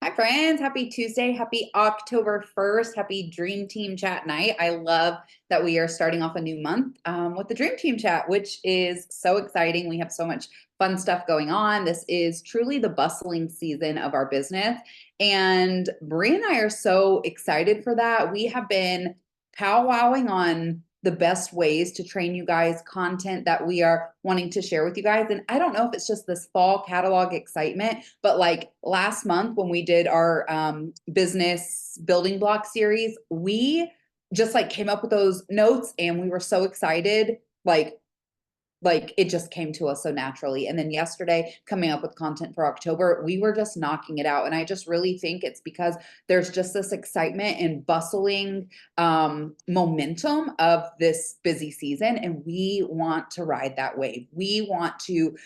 Hi, friends. Happy Tuesday. Happy October 1st. Happy Dream Team Chat night. I love that we are starting off a new month with the Dream Team Chat, which is so exciting. We have so much fun stuff going on. This is truly the bustling season of our business. And Bree and I are so excited for that. We have been powwowing on the best ways to train you guys, content that we are wanting to share with you guys. And I don't know if it's just this fall catalog excitement, but like last month when we did our business building block series, we just like came up with those notes and we were so excited. Like it just came to us so naturally. And then yesterday, coming up with content for October, we were just knocking it out. And I just really think it's because there's just this excitement and bustling momentum of this busy season. And we want to ride that wave. We want to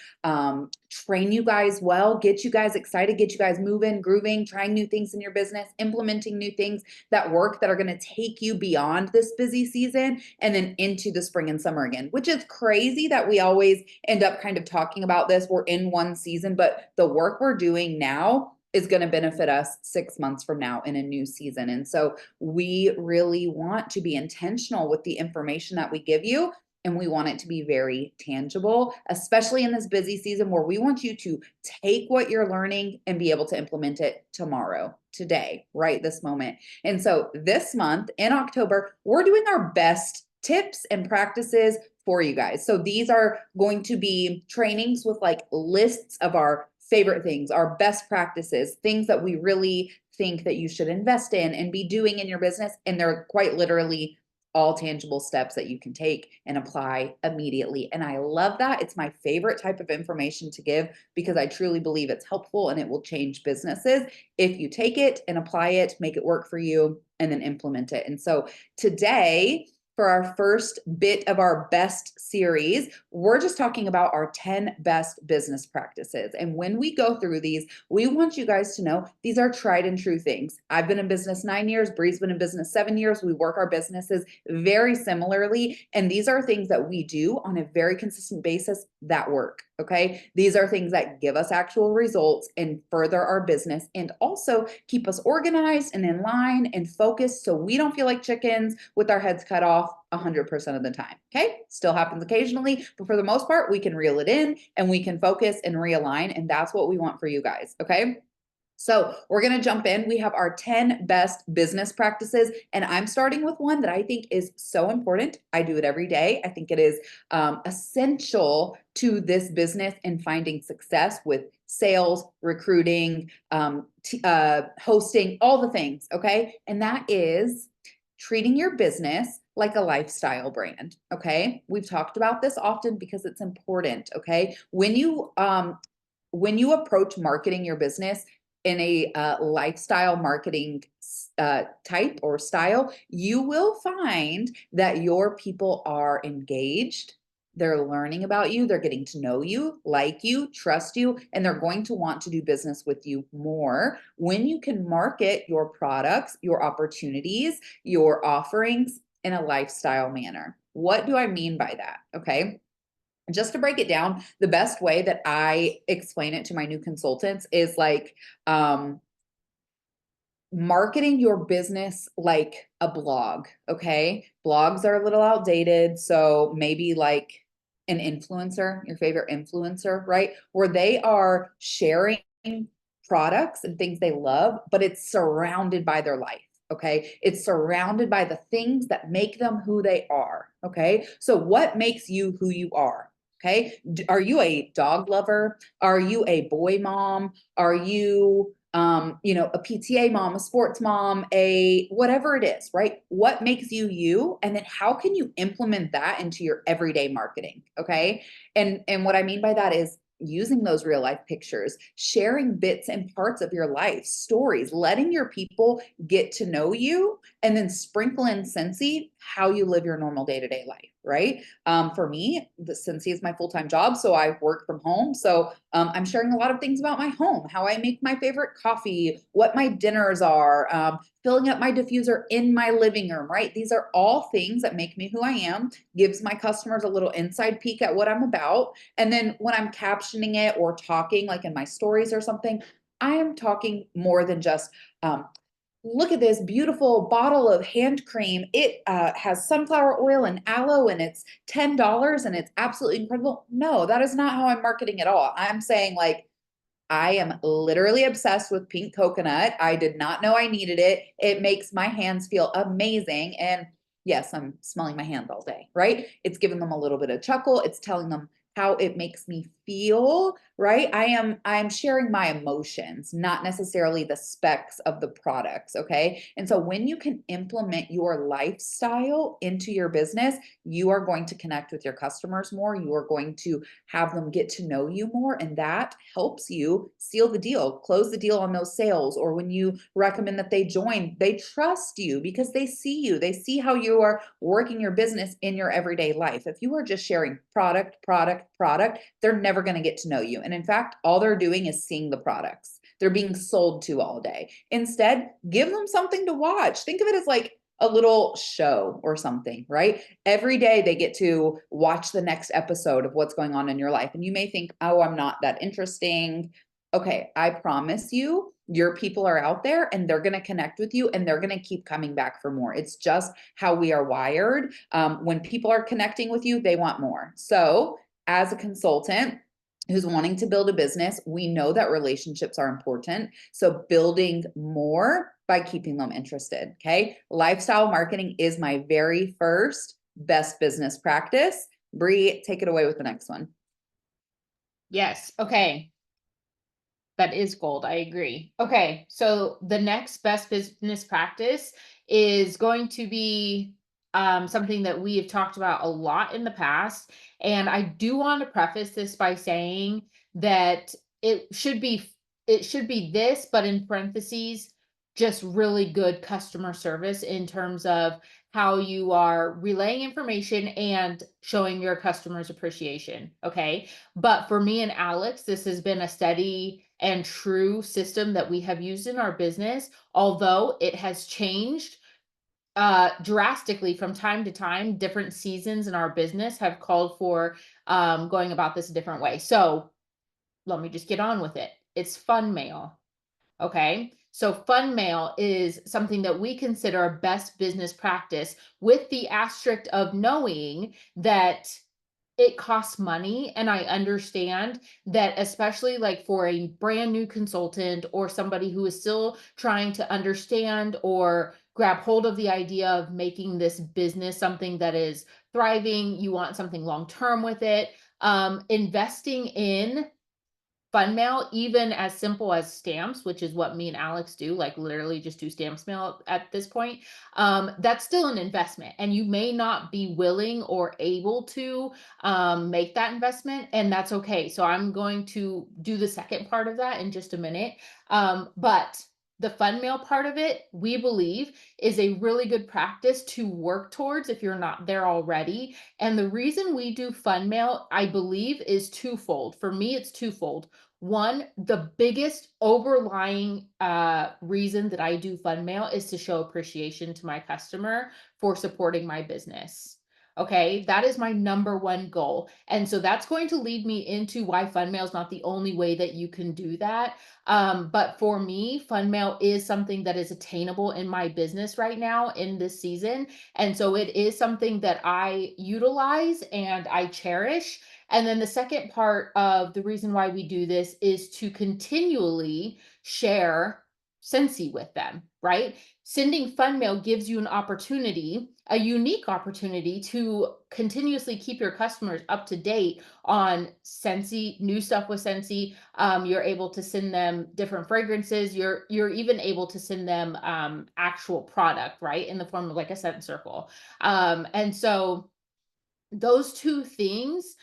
train you guys well, get you guys excited, get you guys moving, grooving, trying new things in your business, implementing new things that work that are going to take you beyond this busy season and then into the spring and summer again, which is crazy that we always end up kind of talking about this. We're in one season, but the work we're doing now is going to benefit us 6 months from now in a new season. And so we really want to be intentional with the information that we give you. And we want it to be very tangible, especially in this busy season where we want you to take what you're learning and be able to implement it tomorrow, today, right this moment. And so this month in October, we're doing our best tips and practices for you guys. So these are going to be trainings with like lists of our favorite things, our best practices, things that we really think that you should invest in and be doing in your business. And they're quite literally all tangible steps that you can take and apply immediately. And I love that. It's my favorite type of information to give because I truly believe it's helpful and it will change businesses if you take it and apply it, make it work for you, and then implement it. And so today, for our first bit of our best series, we're just talking about our 10 best business practices. And when we go through these, we want you guys to know these are tried and true things. I've been in business 9 years, Bree's been in business 7 years. We work our businesses very similarly. And these are things that we do on a very consistent basis that work. Okay. These are things that give us actual results and further our business and also keep us organized and in line and focused so we don't feel like chickens with our heads cut off 100% of the time. Okay. Still happens occasionally, but for the most part, we can reel it in and we can focus and realign. And that's what we want for you guys. Okay. So we're going to jump in. We have our 10 best business practices, and I'm starting with one that I think is so important. I do it every day. I think it is essential to this business and finding success with sales, recruiting, hosting, all the things. Okay. And that is treating your business like a lifestyle brand. Okay. We've talked about this often because it's important. Okay. When you approach marketing your business in a lifestyle marketing type or style, you will find that your people are engaged. They're learning about you. They're getting to know you, like you, trust you, and they're going to want to do business with you more when you can market your products, your opportunities, your offerings in a lifestyle manner. What do I mean by that? Okay. Just to break it down, the best way that I explain it to my new consultants is like marketing your business like a blog. Okay. Blogs are a little outdated. So maybe like an influencer, your favorite influencer, right? Where they are sharing products and things they love, but it's surrounded by their life. Okay. It's surrounded by the things that make them who they are. Okay. So what makes you who you are? Okay. Are you a dog lover? Are you a boy mom? Are you, a PTA mom, a sports mom, a whatever it is, right? What makes you you? And then how can you implement that into your everyday marketing? Okay. And what I mean by that is using those real life pictures, sharing bits and parts of your life, stories, letting your people get to know you, and then sprinkle in Scentsy how you live your normal day-to-day life, right? For me, the Scentsy is my full-time job, so I work from home. So I'm sharing a lot of things about my home, how I make my favorite coffee, what my dinners are, filling up my diffuser in my living room, right? These are all things that make me who I am, gives my customers a little inside peek at what I'm about. And then when I'm captioning it or talking, like in my stories or something, I am talking more than just, look at this beautiful bottle of hand cream. It has sunflower oil and aloe, and it's $10 and it's absolutely incredible. No, that is not how I'm marketing at all. I'm saying, like, I am literally obsessed with pink coconut. I did not know I needed it. It makes my hands feel amazing. And yes, I'm smelling my hands all day, right? It's giving them a little bit of chuckle. It's telling them how it makes me feel, right? I'm sharing my emotions, not necessarily the specs of the products, okay? And so when you can implement your lifestyle into your business, you are going to connect with your customers more. You are going to have them get to know you more, and that helps you seal the deal, close the deal on those sales. Or when you recommend that they join, they trust you because they see you, they see how you are working your business in your everyday life. If you are just sharing product, product, product, they're never going to get to know you. And in fact, all they're doing is seeing the products they're being sold to all day. Instead, give them something to watch. Think of it as like a little show or something, right? Every day they get to watch the next episode of what's going on in your life. And you may think, oh, I'm not that interesting. Okay, I promise you, your people are out there and they're going to connect with you and they're going to keep coming back for more. It's just how we are wired. When people are connecting with you, they want more. So, as a consultant, who's wanting to build a business, we know that relationships are important. So building more by keeping them interested. Okay. Lifestyle marketing is my very first best business practice. Bree, take it away with the next one. Yes. Okay. That is gold. I agree. Okay. So the next best business practice is going to be something that we have talked about a lot in the past. And I do want to preface this by saying that it should be it should be this, but in parentheses, just really good customer service in terms of how you are relaying information and showing your customers appreciation. Okay. But for me and Alex, this has been a steady and true system that we have used in our business, although it has changed drastically from time to time. Different seasons in our business have called for going about this a different way. So let me just get on with it. It's fun mail. Okay. So fun mail is something that we consider a best business practice, with the asterisk of knowing that it costs money. And I understand that, especially like for a brand new consultant or somebody who is still trying to understand or grab hold of the idea of making this business something that is thriving, you want something long term with it. Investing in fun mail, even as simple as stamps, which is what me and Alex do, like literally just do stamps mail at this point. That's still an investment, and you may not be willing or able to make that investment, and that's okay. So I'm going to do the second part of that in just a minute. But the fun mail part of it, we believe, is a really good practice to work towards if you're not there already. And the reason we do fun mail, I believe, is twofold. For me, it's twofold. One, the biggest overlying reason that I do fun mail is to show appreciation to my customer for supporting my business. Okay, that is my number one goal. And so that's going to lead me into why fun mail is not the only way that you can do that. But for me, fun mail is something that is attainable in my business right now in this season. And so it is something that I utilize and I cherish. And then the second part of the reason why we do this is to continually share Scentsy with them, right? Sending fun mail gives you an opportunity, a unique opportunity to continuously keep your customers up to date on Scentsy, new stuff with Scentsy. You're able to send them different fragrances. You're even able to send them actual product, right, in the form of like a scent circle. And so those two things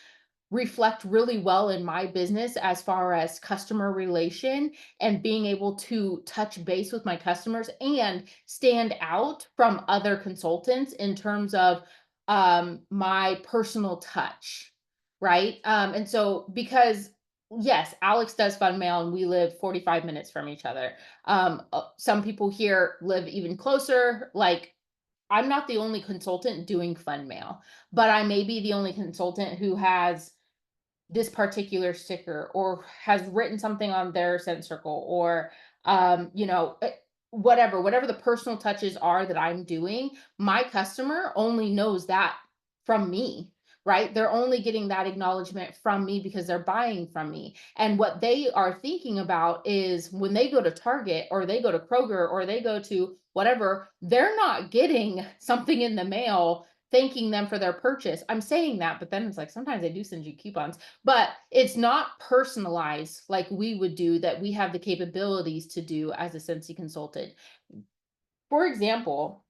reflect really well in my business as far as customer relation and being able to touch base with my customers and stand out from other consultants in terms of my personal touch, right? And so because yes, Alex does fun mail and we live 45 minutes from each other. Some people here live even closer. Like, I'm not the only consultant doing fun mail, but I may be the only consultant who has this particular sticker, or has written something on their scent circle, or you know, whatever the personal touches are that I'm doing, my customer only knows that from me, right? They're only getting that acknowledgement from me because they're buying from me. And what they are thinking about is when they go to Target or they go to Kroger or they go to whatever, they're not getting something in the mail thanking them for their purchase. I'm saying that, but then it's like sometimes they do send you coupons, but it's not personalized like we would do, that we have the capabilities to do as a Scentsy consultant. For example,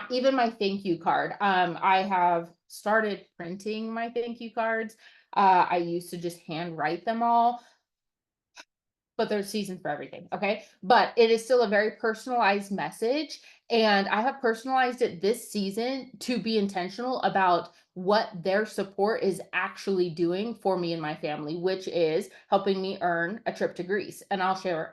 even my thank you card. I have started printing my thank you cards. I used to just hand write them all, but there's seasons for everything. Okay. But it is still a very personalized message. And I have personalized it this season to be intentional about what their support is actually doing for me and my family, which is helping me earn a trip to Greece. And I'll share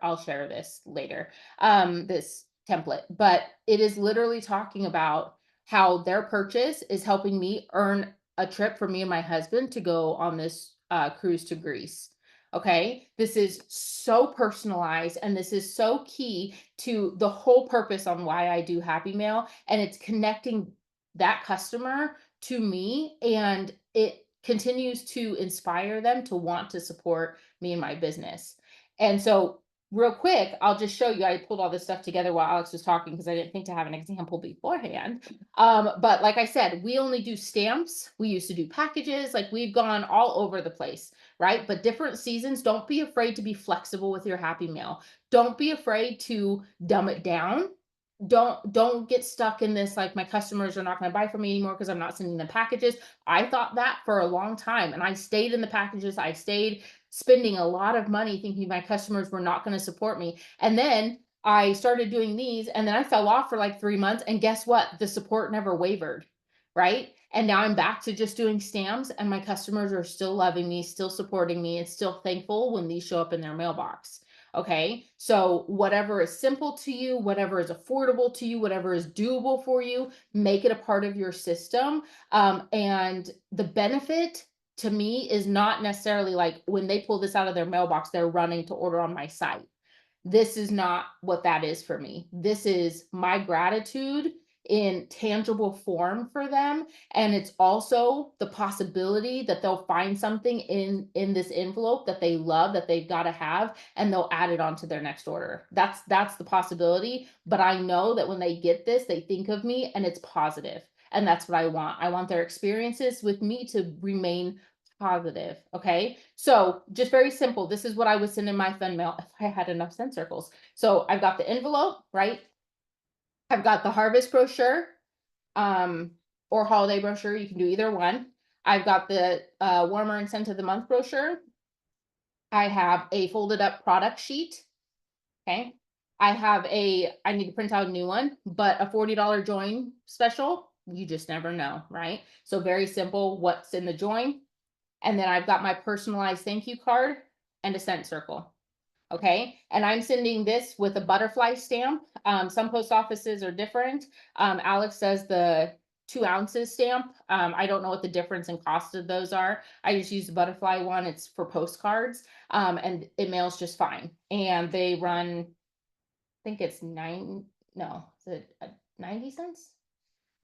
this later, this template, but it is literally talking about how their purchase is helping me earn a trip for me and my husband to go on this cruise to Greece. Okay. This is so personalized, and this is so key to the whole purpose on why I do Happy Mail. And it's connecting that customer to me, and it continues to inspire them to want to support me and my business. And so, real quick, I'll just show you. I pulled all this stuff together while Alex was talking because I didn't think to have an example beforehand. But like I said, we only do stamps. We used to do packages. Like, we've gone all over the place, right? But different seasons, don't be afraid to be flexible with your Happy Mail. Don't be afraid to dumb it down. Don't get stuck in this, like, my customers are not going to buy from me anymore because I'm not sending them packages. I thought that for a long time, and I stayed in the packages. I stayed spending a lot of money thinking my customers were not going to support me. And then I started doing these, and then I fell off for like 3 months, and guess what? The support never wavered, right? And now I'm back to just doing stamps, and my customers are still loving me, still supporting me, and still thankful when these show up in their mailbox. Okay. So, whatever is simple to you, whatever is affordable to you, whatever is doable for you, make it a part of your system. And the benefit to me is not necessarily like when they pull this out of their mailbox, they're running to order on my site. This is not what that is for me. This is my gratitude in tangible form for them, and it's also the possibility that they'll find something in this envelope that they love, that they've got to have, and they'll add it onto their next order. That's the possibility, but I know that when they get this, they think of me and it's positive. And that's what I want. I want their experiences with me to remain positive. Okay. So, just very simple. This is what I would send in my fun mail if I had enough scent circles. So I've got the envelope, right? I've got the harvest brochure, um, or holiday brochure. You can do either one. I've got the warmer and scent of the month brochure. I have a folded up product sheet. Okay. I need to print out a new one, but a $40 join special. You just never know, right? So, very simple. What's in the join? And then I've got my personalized thank you card and a scent circle. Okay. And I'm sending this with a butterfly stamp. Some post offices are different. Alex says the 2 ounces stamp. I don't know what the difference in cost of those are. I just use the butterfly one. It's for postcards. And it mails just fine. And they run, I think it's no, is it 90 cents?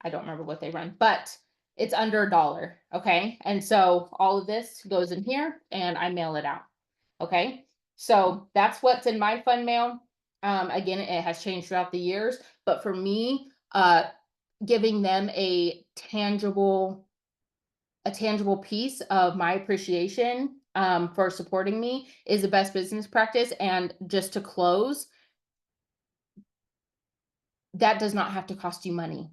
I don't remember what they run, but it's under $1. Okay. And so all of this goes in here and I mail it out. Okay. So that's what's in my fun mail. Again, it has changed throughout the years, but for me, giving them a tangible piece of my appreciation for supporting me is the best business practice. And just to close, that does not have to cost you money.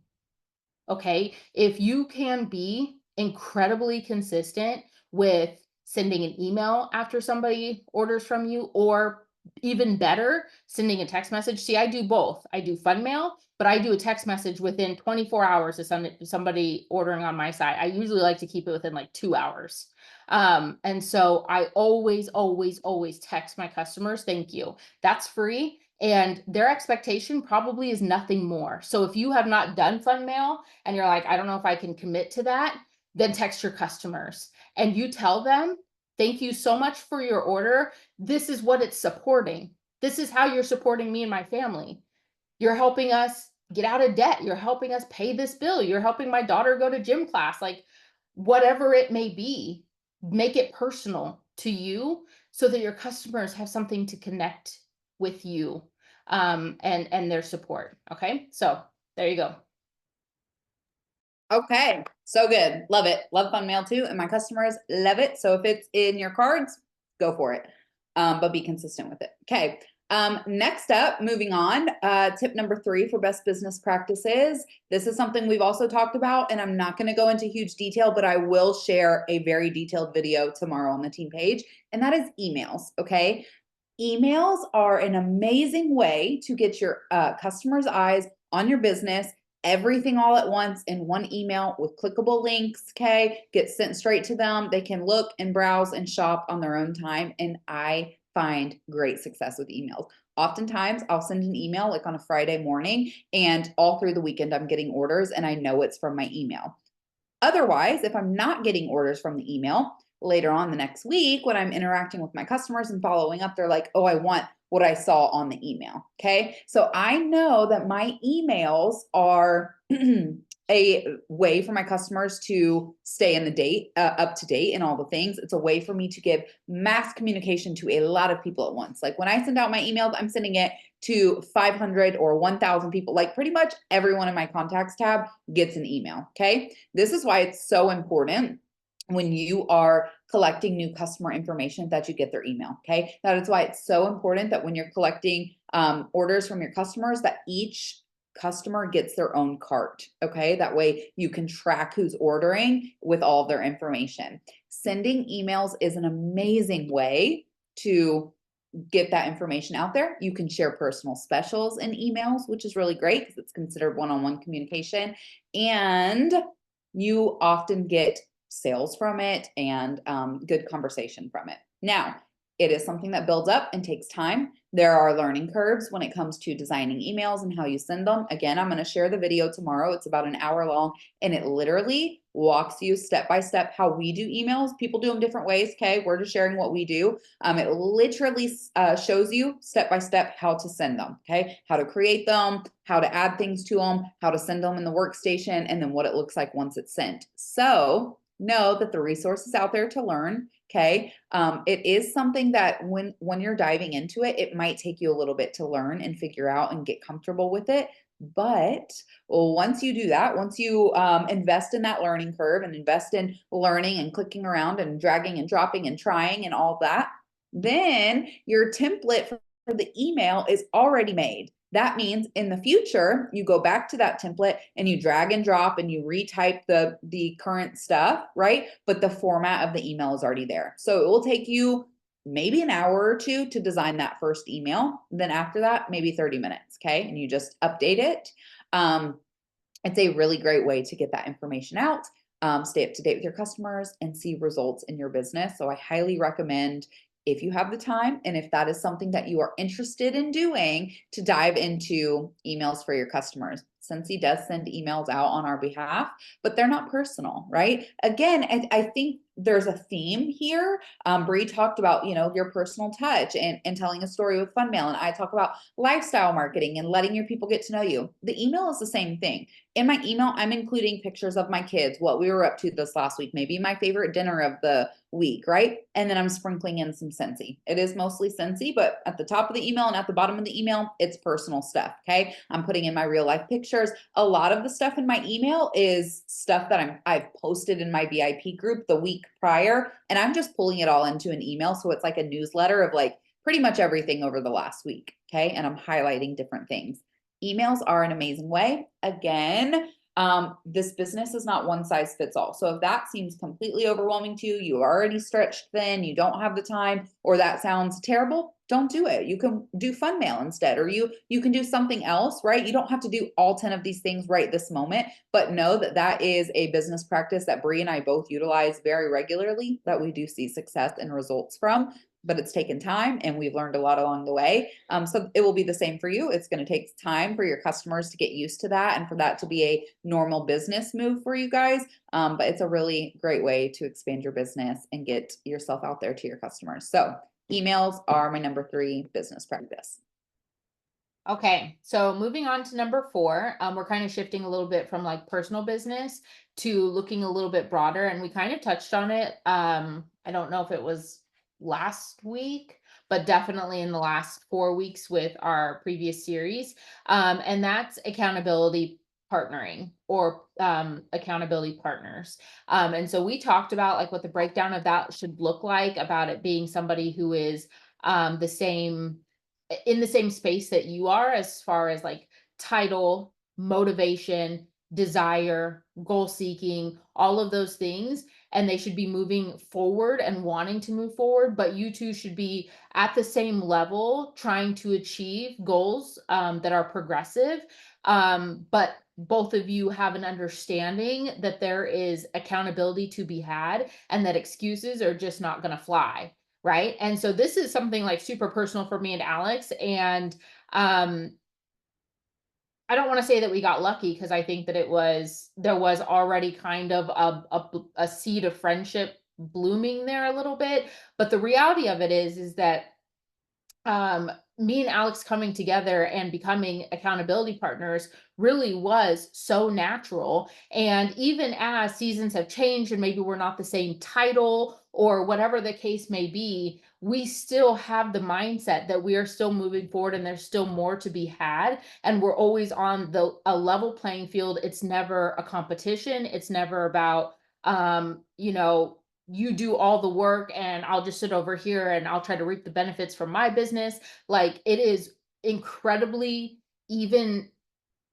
Okay. If you can be incredibly consistent with sending an email after somebody orders from you, or even better, sending a text message. See, I do both. I do fun mail, but I do a text message within 24 hours of somebody ordering on my site. I usually like to keep it within like 2 hours. And so I always, always, always text my customers, thank you. That's free. And their expectation probably is nothing more. So if you have not done fun mail and you're like, I don't know if I can commit to that, then text your customers and you tell them Thank you so much for your order. This is what it's supporting. This is how you're supporting me and my family. You're helping us get out of debt. You're helping us pay this bill. You're helping my daughter go to gym class. Like, whatever it may be, make it personal to you so that your customers have something to connect with you, and their support. Okay. So there you go. Okay, so good. Love it. Love fun mail too. And my customers love it. So if it's in your cards, go for it. But be consistent with it. Okay. Next up, moving on, tip number 3 for best business practices. This is something we've also talked about, and I'm not going to go into huge detail, but I will share a very detailed video tomorrow on the team page, and that is emails. Okay. Emails are an amazing way to get your customers' eyes on your business, everything all at once in one email with clickable links, okay? Get sent straight to them. They can look and browse and shop on their own time. And I find great success with emails. Oftentimes, I'll send an email like on a Friday morning, and all through the weekend, I'm getting orders and I know it's from my email. Otherwise, if I'm not getting orders from the email, later on the next week, when I'm interacting with my customers and following up, they're like, oh, I want what I saw on the email. Okay. So I know that my emails are a way for my customers to stay in the date, up to date in all the things. It's a way for me to give mass communication to a lot of people at once. Like when I send out my emails, I'm sending it to 500 or 1,000 people. Like pretty much everyone in my contacts tab gets an email. Okay. This is why it's so important when you are collecting new customer information that you get their email. Okay. That is why it's so important that when you're collecting orders from your customers, that each customer gets their own cart. Okay. That way you can track who's ordering with all their information. Sending emails is an amazing way to get that information out there. You can share personal specials in emails, which is really great because it's considered one-on-one communication. And you often get sales from it and good conversation from it. Now, it is something that builds up and takes time. There are learning curves when it comes to designing emails and how you send them. Again, I'm going to share the video tomorrow. It's about an hour long, and it literally walks you step by step how we do emails. People do them different ways. Okay. We're just sharing what we do. It literally shows you step by step how to send them. Okay. How to create them, how to add things to them, how to send them in the workstation, and then what it looks like once it's sent. So know that the resource is out there to learn. Okay. It is something that when you're diving into it, it might take you a little bit to learn and figure out and get comfortable with it. But once you do that, once you invest in that learning curve and invest in learning and clicking around and dragging and dropping and trying and all that, then your template for the email is already made. That means in the future, you go back to that template and you drag and drop and you retype the current stuff, right? But the format of the email is already there. So it will take you maybe an hour or two to design that first email. Then after that, maybe 30 minutes, okay? And you just update it. It's a really great way to get that information out, stay up to date with your customers, and see results in your business. So I highly recommend, if you have the time and if that is something that you are interested in doing, to dive into emails for your customers. Scentsy does send emails out on our behalf, but they're not personal, right? Again, I think there's a theme here. Bree talked about, your personal touch and telling a story with fun mail. And I talk about lifestyle marketing and letting your people get to know you. The email is the same thing. In my email, I'm including pictures of my kids, what we were up to this last week, maybe my favorite dinner of the week, right? And then I'm sprinkling in some Scentsy. It is mostly Scentsy, but at the top of the email and at the bottom of the email, it's personal stuff, okay? I'm putting in my real life pictures. A lot of the stuff in my email is stuff that I've posted in my VIP group the week prior, and I'm just pulling it all into an email. So it's like a newsletter of like pretty much everything over the last week, okay? And I'm highlighting different things. Emails are an amazing way. Again, this business is not one size fits all. So if that seems completely overwhelming to you, you already stretched thin, you don't have the time, or that sounds terrible, don't do it. You can do fun mail instead, or you can do something else, right? You don't have to do all 10 of these things right this moment, but know that that is a business practice that Bree and I both utilize very regularly, that we do see success and results from. but it's taken time and we've learned a lot along the way. So it will be the same for you. It's going to take time for your customers to get used to that and for that to be a normal business move for you guys. But it's a really great way to expand your business and get yourself out there to your customers. So emails are my number 3 business practice. Okay, so moving on to number 4, we're kind of shifting a little bit from like personal business to looking a little bit broader, and we kind of touched on it. I don't know if it was last week, but definitely in the last 4 weeks with our previous series, and that's accountability partnering or accountability partners. And so we talked about like what the breakdown of that should look like, about it being somebody who is the same in the same space that you are, as far as like title, motivation, desire, goal seeking, all of those things. And they should be moving forward and wanting to move forward, but you two should be at the same level trying to achieve goals that are progressive. But both of you have an understanding that there is accountability to be had and that excuses are just not going to fly. Right. And so this is something like super personal for me and Alex. And um, I don't want to say that we got lucky, because I think that there was already kind of a seed of friendship blooming there a little bit. But the reality of it is that me and Alex coming together and becoming accountability partners really was so natural. And even as seasons have changed and maybe we're not the same title or whatever the case may be, we still have the mindset that we are still moving forward and there's still more to be had. And we're always on a level playing field. It's never a competition. It's never about, you do all the work and I'll just sit over here and I'll try to reap the benefits from my business. Like, it is incredibly even.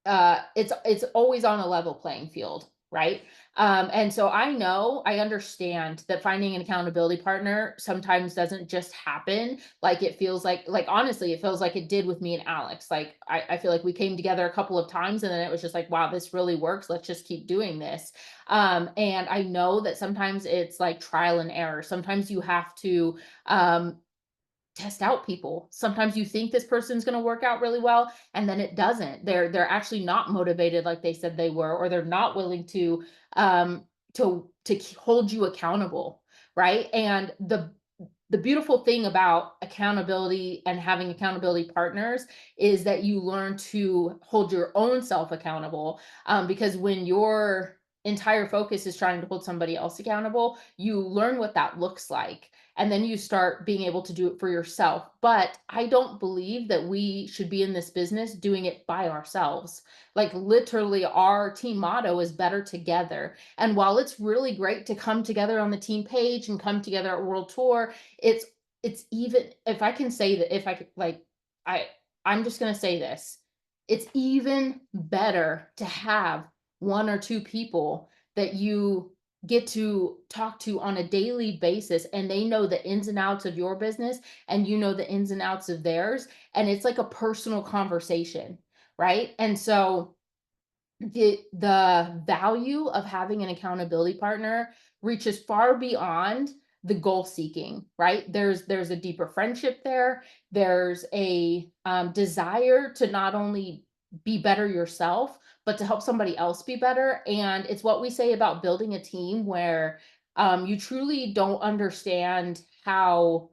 It's always on a level playing field, right? And so I understand that finding an accountability partner sometimes doesn't just happen. Like, it feels like honestly, it feels like it did with me and Alex. Like, I feel like we came together a couple of times and then it was just like, wow, this really works. Let's just keep doing this. And I know that sometimes it's like trial and error. Sometimes you have to test out people. Sometimes you think this person's going to work out really well and then it doesn't. They're actually not motivated like they said they were, or they're not willing um hold you accountable, right? And the beautiful thing about accountability and having accountability partners is that you learn to hold your own self accountable, because when your entire focus is trying to hold somebody else accountable, you learn what that looks like, and then you start being able to do it for yourself. But I don't believe that we should be in this business doing it by ourselves. Like, literally, our team motto is better together. And while it's really great to come together on the team page and come together at World Tour, it's even, if I can say that, if I could, like, I I'm just going to say this. It's even better to have one or two people that you get to talk to on a daily basis, and they know the ins and outs of your business and you know the ins and outs of theirs, and it's like a personal conversation, right? And so the value of having an accountability partner reaches far beyond the goal seeking, right? There's a deeper friendship there. There's a desire to not only be better yourself, but to help somebody else be better. And it's what we say about building a team where you truly don't understand how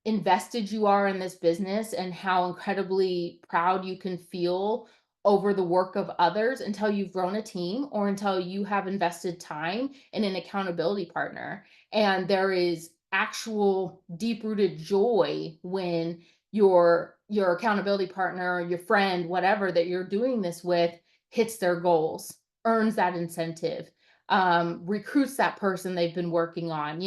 invested you are in this business and how incredibly proud you can feel over the work of others until you've grown a team or until you have invested time in an accountability partner. And there is actual deep rooted joy when your accountability partner, your friend, whatever that you're doing this with, hits their goals, earns that incentive, recruits that person they've been working on,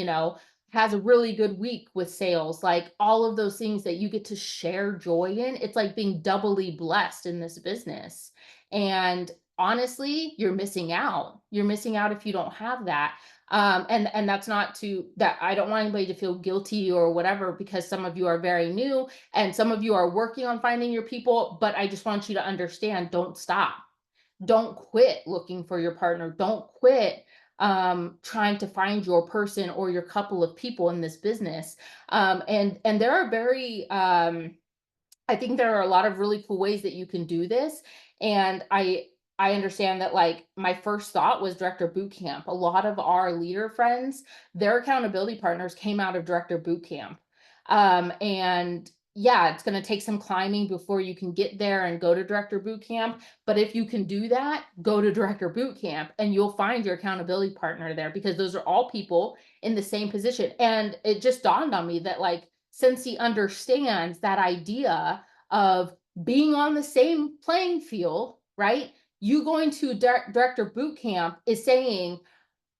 has a really good week with sales, like all of those things that you get to share joy in. It's like being doubly blessed in this business. And honestly, you're missing out. You're missing out if you don't have that. And that's not to that I don't want anybody to feel guilty or whatever, because some of you are very new and some of you are working on finding your people. But I just want you to understand, don't stop. Don't quit looking for your partner. Don't quit trying to find your person or your couple of people in this business. And there are very I think there are a lot of really cool ways that you can do this. And I understand that, like, my first thought was director boot camp. A lot of our leader friends, their accountability partners came out of director boot camp. And yeah, it's going to take some climbing before you can get there and go to director boot camp. But if you can do that, go to director boot camp and you'll find your accountability partner there, because those are all people in the same position. And it just dawned on me that, like, since he understands that idea of being on the same playing field, right? You going to director boot camp is saying,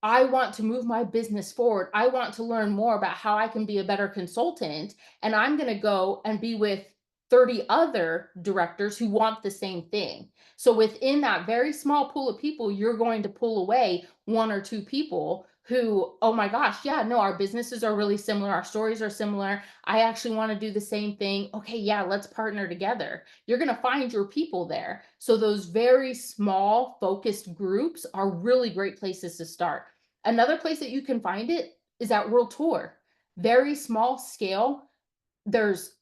I want to move my business forward. I want to learn more about how I can be a better consultant. And I'm going to go and be with 30 other directors who want the same thing. So within that very small pool of people, you're going to pull away one or two people who, oh my gosh, yeah, no, our businesses are really similar. Our stories are similar. I actually want to do the same thing. Okay, yeah, let's partner together. You're going to find your people there. So those very small focused groups are really great places to start. Another place that you can find it is at World Tour. Very small scale. There's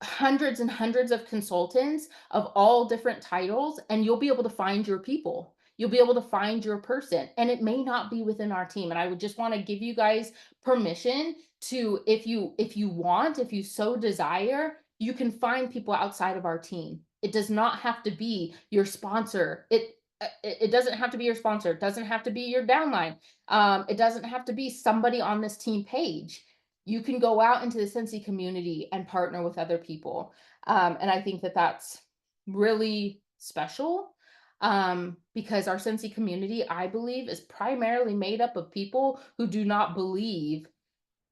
hundreds and hundreds of consultants of all different titles, and you'll be able to find your people. You'll be able to find your person, and it may not be within our team. And I would just want to give you guys permission to, if you want, if you so desire, you can find people outside of our team. It does not have to be your sponsor. It doesn't have to be your sponsor. It doesn't have to be your downline. It doesn't have to be somebody on this team page. You can go out into the Scentsy community and partner with other people. And I think that that's really special, because our Scentsy community, I believe, is primarily made up of people who do not believe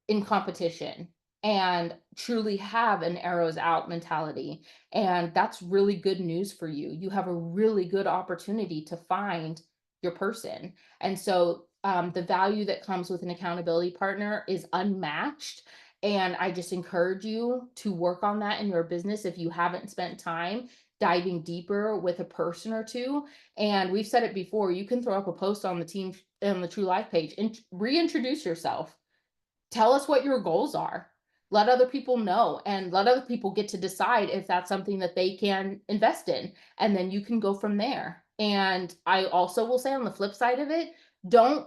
in competition and truly have an arrows out mentality. And that's really good news for you. You have a really good opportunity to find your person. And so the value that comes with an accountability partner is unmatched. And I just encourage you to work on that in your business if you haven't spent time diving deeper with a person or two. And we've said it before, you can throw up a post on the team, on the True Life page, and reintroduce yourself. Tell us what your goals are. Let other people know, and let other people get to decide if that's something that they can invest in. And then you can go from there. And I also will say, on the flip side of it, don't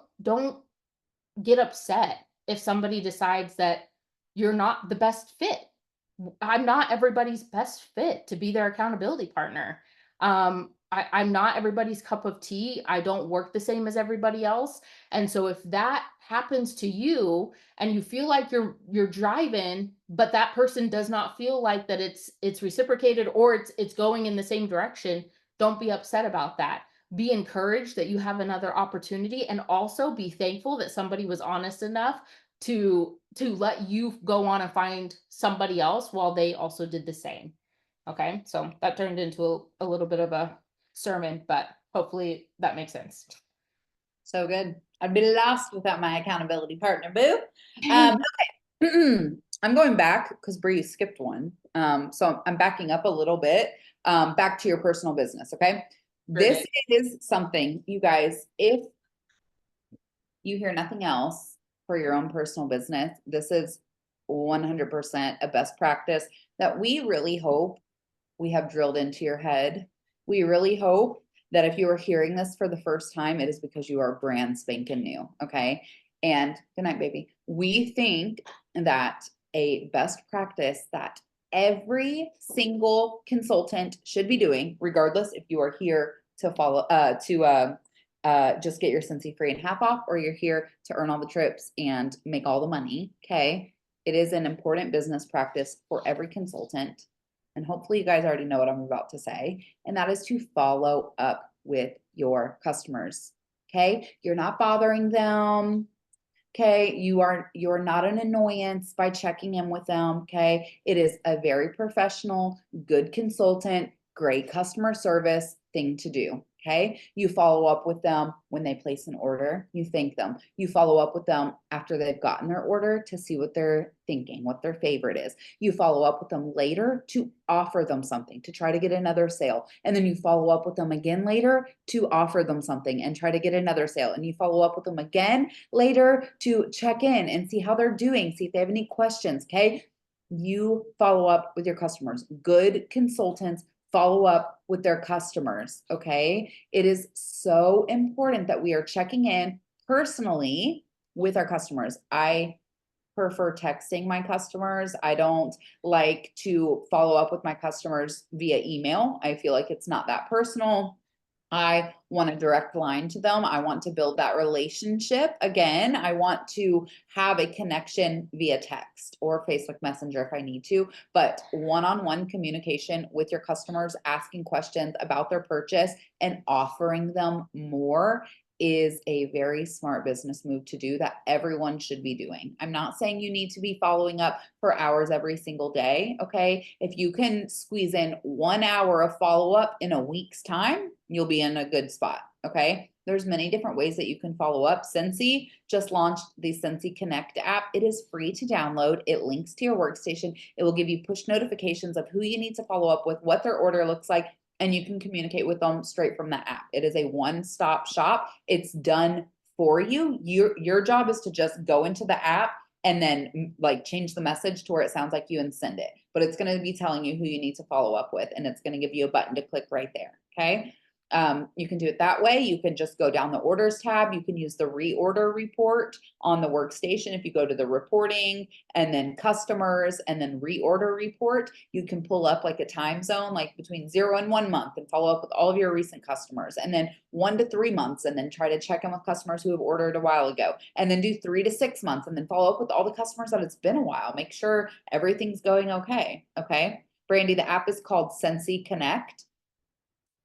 get upset if somebody decides that you're not the best fit. I'm not everybody's best fit to be their accountability partner. I'm not everybody's cup of tea. I don't work the same as everybody else. And so if that happens to you and you feel like you're driving, but that person does not feel like that it's reciprocated, or it's going in the same direction, don't be upset about that. Be encouraged that you have another opportunity, and also be thankful that somebody was honest enough to let you go on and find somebody else while they also did the same. Okay, so that turned into a little bit of a sermon, but hopefully that makes sense. So good. I'd be lost without my accountability partner, boo. Okay. I'm going back because Bree skipped one. So I'm backing up a little bit, back to your personal business. Okay. This is something, you guys, if you hear nothing else for your own personal business, this is 100% a best practice that we really hope we have drilled into your head. We really hope that if you are hearing this for the first time, it is because you are brand spanking new. Okay. And good night, baby. We think that a best practice that every single consultant should be doing, regardless if you are here to follow, just get your Scentsy free and half off, or you're here to earn all the trips and make all the money. Okay. It is an important business practice for every consultant. And hopefully you guys already know what I'm about to say. And that is to follow up with your customers. Okay. You're not bothering them. Okay. You're not an annoyance by checking in with them. Okay. It is a very professional, good consultant, great customer service thing to do. Okay. You follow up with them when they place an order. You thank them. You follow up with them after they've gotten their order to see what they're thinking, what their favorite is. You follow up with them later to offer them something, to try to get another sale. And then you follow up with them again later to offer them something and try to get another sale. And you follow up with them again later to check in and see how they're doing, see if they have any questions. Okay. You follow up with your customers. Good consultants follow up with their customers, okay? It is so important that we are checking in personally with our customers. I prefer texting my customers. I don't like to follow up with my customers via email. I feel like it's not that personal. I want a direct line to them. I want to build that relationship. Again, I want to have a connection via text or Facebook Messenger if I need to, but one-on-one communication with your customers, asking questions about their purchase and offering them more is a very smart business move to do that everyone should be doing. I'm not saying you need to be following up for hours every single day, okay? If you can squeeze in 1 hour of follow-up in a week's time, you'll be in a good spot, okay? There's many different ways that you can follow up. Scentsy just launched the Scentsy Connect app. It is free to download. It links to your workstation. It will give you push notifications of who you need to follow up with, what their order looks like, and you can communicate with them straight from that app. It is a one-stop shop. It's done for you. Your job is to just go into the app and then like change the message to where it sounds like you and send it. But it's going to be telling you who you need to follow up with, and it's going to give you a button to click right there. Okay. You can do it that way. You can just go down the orders tab. You can use the reorder report on the workstation. If you go to the reporting and then customers and then reorder report, you can pull up like a time zone, like between 0 and 1 month, and follow up with all of your recent customers, and then 1 to 3 months, and then try to check in with customers who have ordered a while ago, and then do 3 to 6 months, and then follow up with all the customers that it's been a while. Make sure everything's going okay. Okay. Brandy, the app is called Scentsy Connect.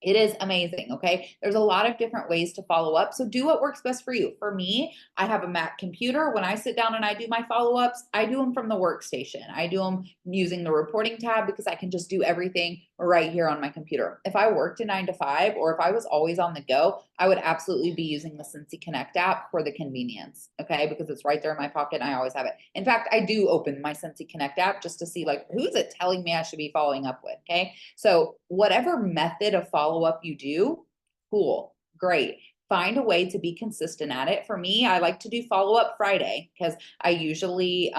It is amazing, okay? There's a lot of different ways to follow up, so do what works best for you. For me, I have a Mac computer. When I sit down and I do my follow-ups, I do them from the workstation. I do them using the reporting tab because I can just do everything right here on my computer. If I worked a 9 to 5 or if I was always on the go, I would absolutely be using the Scentsy Connect app for the convenience, okay? Because it's right there in my pocket and I always have it. In fact, I do open my Scentsy Connect app just to see like, who's it telling me I should be following up with, okay? So whatever method of follow-up you do, cool, great. Find a way to be consistent at it. For me, I like to do follow-up Friday because I usually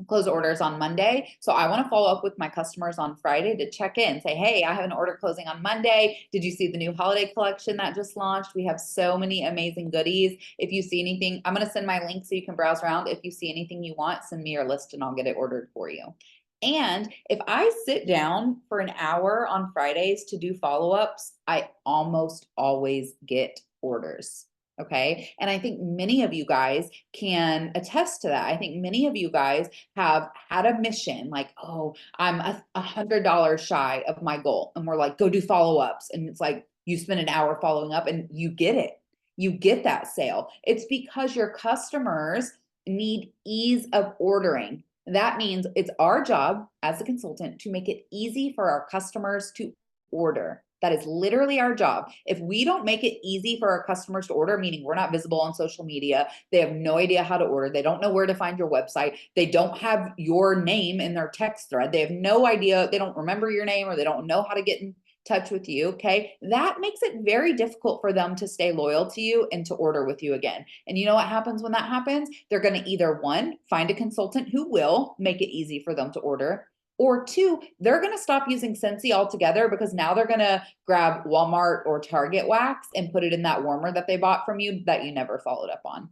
close orders on Monday. So I want to follow up with my customers on Friday to check in, say, hey, I have an order closing on Monday. Did you see the new holiday collection that just launched? We have so many amazing goodies. If you see anything, I'm going to send my link so you can browse around. If you see anything you want, send me your list and I'll get it ordered for you. And if I sit down for an hour on Fridays to do follow-ups, I almost always get orders. Okay. And I think many of you guys can attest to that. I think many of you guys have had a mission like, oh, I'm $100 shy of my goal. And we're like, go do follow-ups. And it's like, you spend an hour following up and you get it. You get that sale. It's because your customers need ease of ordering. That means it's our job as a consultant to make it easy for our customers to order. That is literally our job. If we don't make it easy for our customers to order, meaning we're not visible on social media, they have no idea how to order, they don't know where to find your website, they don't have your name in their text thread, they have no idea, they don't remember your name, or they don't know how to get in touch with you, okay? That makes it very difficult for them to stay loyal to you and to order with you again. And you know what happens when that happens? They're going to either one, find a consultant who will make it easy for them to order, or two, they're going to stop using Scentsy altogether because now they're going to grab Walmart or Target wax and put it in that warmer that they bought from you that you never followed up on.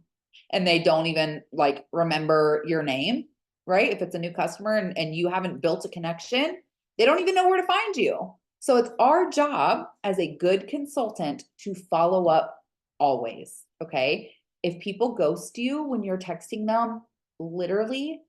And they don't even like remember your name, right? If it's a new customer and you haven't built a connection, they don't even know where to find you. So it's our job as a good consultant to follow up always, okay? If people ghost you when you're texting them, literally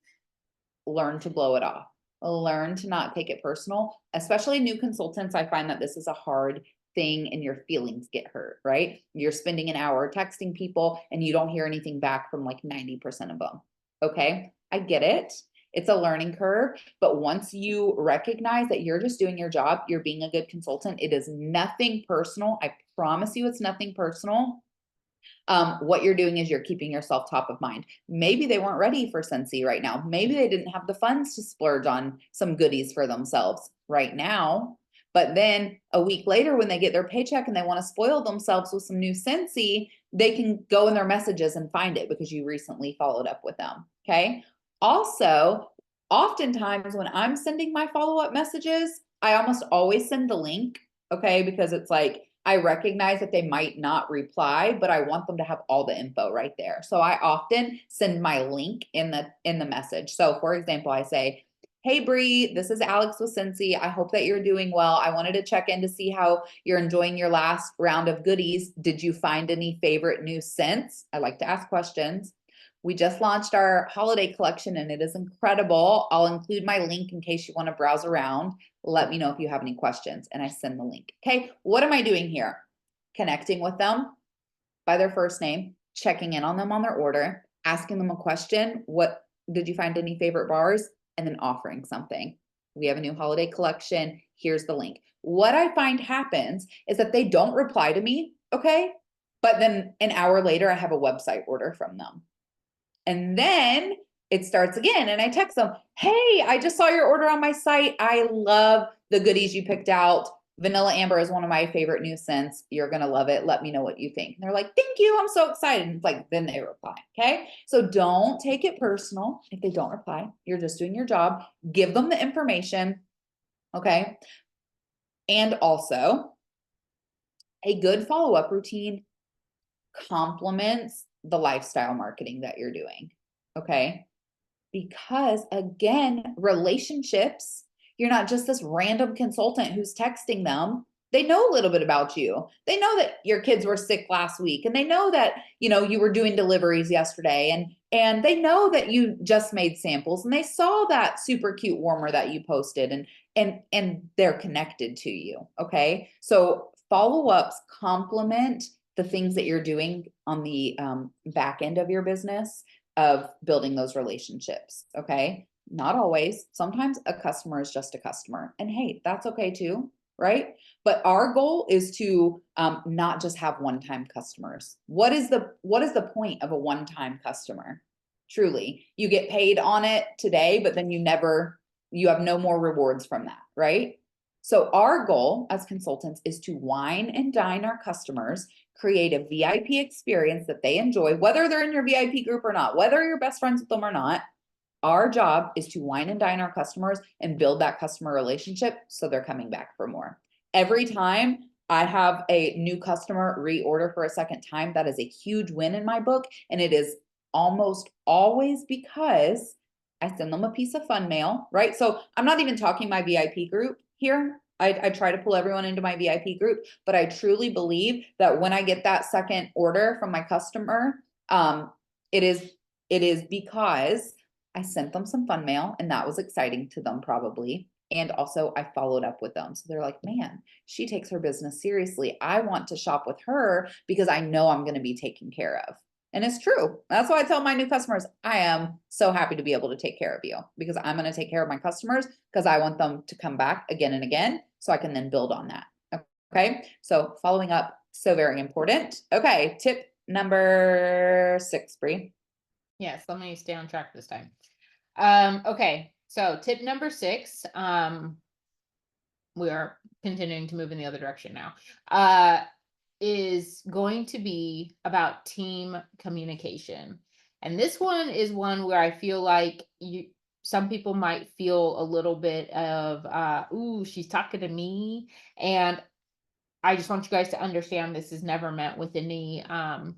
learn to blow it off. Learn to not take it personal, especially new consultants. I find that this is a hard thing and your feelings get hurt, right? You're spending an hour texting people and you don't hear anything back from like 90% of them. Okay, I get it. It's a learning curve, but once you recognize that you're just doing your job, you're being a good consultant, it is nothing personal. I promise you it's nothing personal. What you're doing is you're keeping yourself top of mind. Maybe they weren't ready for Scentsy right now. Maybe they didn't have the funds to splurge on some goodies for themselves right now. But then a week later, when they get their paycheck and they want to spoil themselves with some new Scentsy, they can go in their messages and find it because you recently followed up with them. Okay. Also, oftentimes when I'm sending my follow-up messages, I almost always send the link. Okay. Because it's like, I recognize that they might not reply, but I want them to have all the info right there. So I often send my link in the message. So for example, I say, "Hey Bree, this is Alex with Scentsy. I hope that you're doing well. I wanted to check in to see how you're enjoying your last round of goodies. Did you find any favorite new scents?" I like to ask questions. "We just launched our holiday collection and it is incredible. I'll include my link in case you want to browse around. Let me know if you have any questions." And I send the link. Okay, what am I doing here? Connecting with them by their first name, checking in on them on their order, asking them a question. What did you find any favorite bars? And then offering something. "We have a new holiday collection. Here's the link." What I find happens is that they don't reply to me, okay? But then an hour later, I have a website order from them. And then it starts again and I text them, "Hey, I just saw your order on my site. I love the goodies you picked out. Vanilla Amber is one of my favorite new scents. You're going to love it. Let me know what you think." And they're like, "Thank you. I'm so excited." And it's like, then they reply. Okay. So don't take it personal if they don't reply. You're just doing your job. Give them the information. Okay. And also, a good follow-up routine complements the lifestyle marketing that you're doing. Okay. Because again, relationships, you're not just this random consultant who's texting them. They know a little bit about you. They know that your kids were sick last week and they know that, you were doing deliveries yesterday and they know that you just made samples and they saw that super cute warmer that you posted and they're connected to you, okay? So follow-ups complement the things that you're doing on the back end of your business of building those relationships. Okay. Not always. Sometimes a customer is just a customer. And hey, that's okay too. Right. But our goal is to not just have one-time customers. What is the point of a one-time customer? Truly, you get paid on it today, but then you have no more rewards from that. Right. So our goal as consultants is to wine and dine our customers, create a VIP experience that they enjoy, whether they're in your VIP group or not, whether you're best friends with them or not. Our job is to wine and dine our customers and build that customer relationship so they're coming back for more. Every time I have a new customer reorder for a second time, that is a huge win in my book. And it is almost always because I send them a piece of fun mail, right? So I'm not even talking my VIP group here. I try to pull everyone into my VIP group, but I truly believe that when I get that second order from my customer, it is because I sent them some fun mail and that was exciting to them probably. And also I followed up with them. So they're like, "Man, she takes her business seriously. I want to shop with her because I know I'm going to be taken care of." And it's true. That's why I tell my new customers, I am so happy to be able to take care of you because I'm going to take care of my customers because I want them to come back again and again so I can then build on that. Okay. So following up, so very important. Okay. Tip number 6, Bree. Yes, let me stay on track this time. Okay, so tip number 6, we are continuing to move in the other direction now, is going to be about team communication. And this one is one where I feel like some people might feel a little bit of, ooh, she's talking to me. And I just want you guys to understand this is never meant with any, I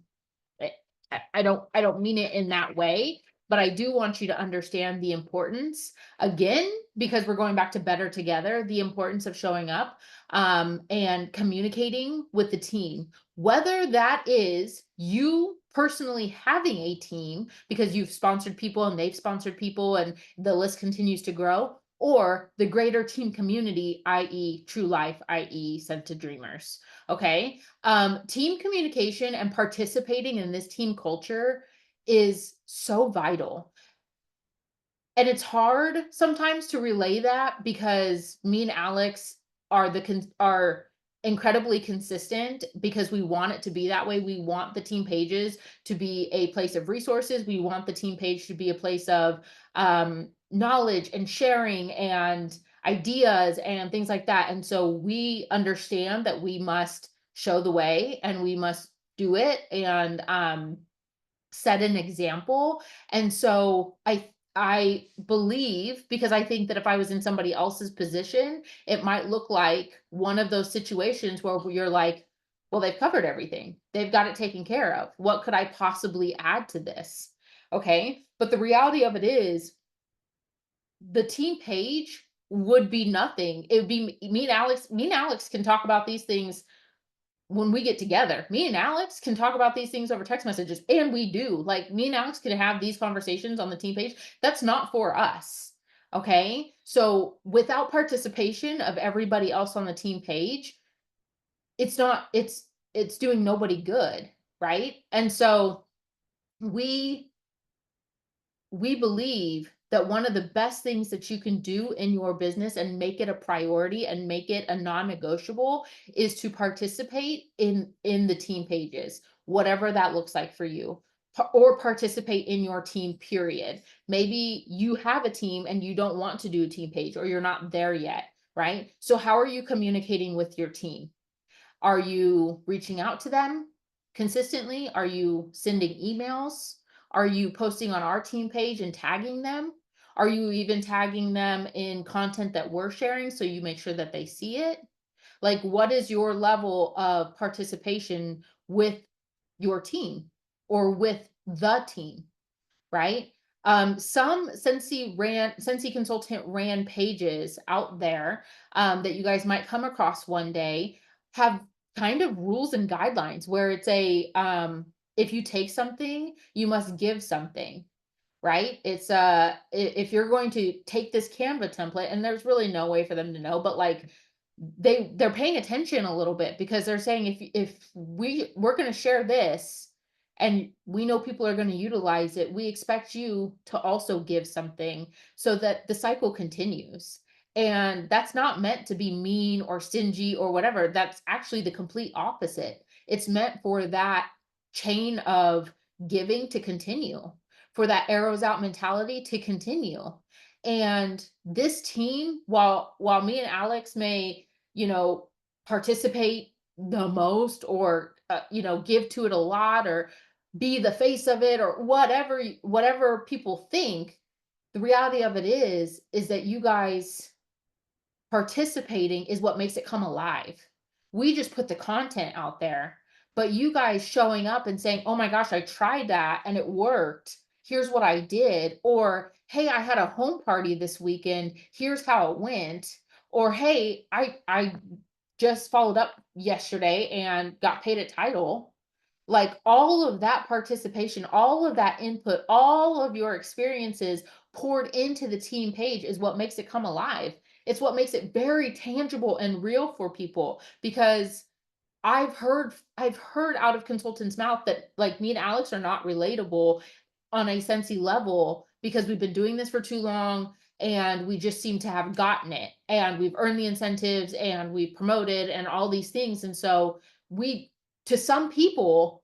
don't mean it in that way, but I do want you to understand the importance, again, because we're going back to better together, the importance of showing up and communicating with the team, whether that is you personally having a team because you've sponsored people and they've sponsored people and the list continues to grow, or the greater team community, i.e. True Life, i.e. Sent to Dreamers. Okay. Team communication and participating in this team culture is so vital. And it's hard sometimes to relay that because me and Alex are incredibly consistent because we want it to be that way. We want the team pages to be a place of resources. We want the team page to be a place of knowledge and sharing and ideas and things like that. And so we understand that we must show the way and we must do it and set an example. And so I believe, because I think that if I was in somebody else's position, it might look like one of those situations where you're like, well, they've covered everything. They've got it taken care of. What could I possibly add to this? Okay. But the reality of it is the team page would be nothing. It would be me and Alex can talk about these things when we get together. Me and Alex can talk about these things over text messages, and we do. Like, me and Alex can have these conversations on the team page. That's not for us. Okay? So, without participation of everybody else on the team page, it's not it's doing nobody good, right? And so we we believe that one of the best things that you can do in your business and make it a priority and make it a non-negotiable is to participate in the team pages, whatever that looks like for you. Or participate in your team, period. Maybe you have a team and you don't want to do a team page, or you're not there yet, right? So how are you communicating with your team? Are you reaching out to them consistently? Are you sending emails? Are you posting on our team page and tagging them? Are you even tagging them in content that we're sharing so you make sure that they see it? Like, what is your level of participation with your team or with the team? Right? Some Sensi consultant ran pages out there that you guys might come across one day have kind of rules and guidelines where it's a if you take something, you must give something, right? It's if you're going to take this Canva template, and there's really no way for them to know, but like they're paying attention a little bit because they're saying if we're going to share this and we know people are going to utilize it, we expect you to also give something so that the cycle continues. And that's not meant to be mean or stingy or whatever. That's actually the complete opposite. It's meant for that chain of giving to continue, for that arrows out mentality to continue. And this team, while me and Alex may, participate the most or give to it a lot or be the face of it or whatever people think, the reality of it is that you guys participating is what makes it come alive. We just put the content out there, but you guys showing up and saying, "Oh my gosh, I tried that and it worked. Here's what I did." Or, "Hey, I had a home party this weekend. Here's how it went." Or, "Hey, I just followed up yesterday and got paid a title." Like, all of that participation, all of that input, all of your experiences poured into the team page is what makes it come alive. It's what makes it very tangible and real for people because I've heard out of consultants' mouth that like me and Alex are not relatable on a sensey level because we've been doing this for too long and we just seem to have gotten it and we've earned the incentives and we've promoted and all these things. And so we to some people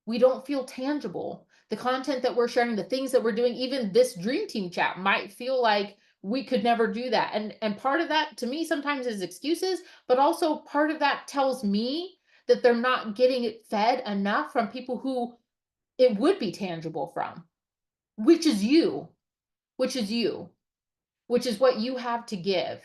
we don't feel tangible. The content that we're sharing, the things that we're doing, even this dream team chat might feel like we could never do that. And part of that to me sometimes is excuses, but also part of that tells me that they're not getting it fed enough from people who it would be tangible from, which is you, which is you, which is what you have to give.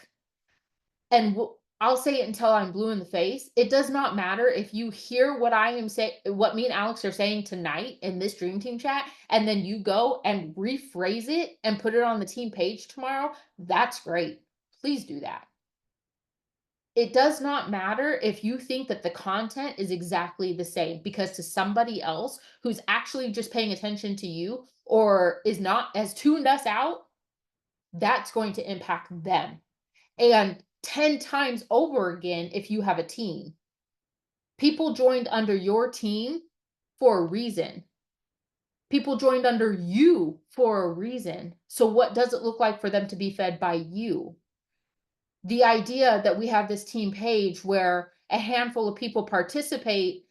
And I'll say it until I'm blue in the face. It does not matter if you hear what I am saying, what me and Alex are saying tonight in this dream team chat, and then you go and rephrase it and put it on the team page tomorrow. That's great. Please do that. It does not matter if you think that the content is exactly the same because to somebody else who's actually just paying attention to you or is not as tuned us out, that's going to impact them. And 10 times over again, if you have a team, people joined under your team for a reason. People joined under you for a reason. So what does it look like for them to be fed by you? The idea that we have this team page where a handful of people participate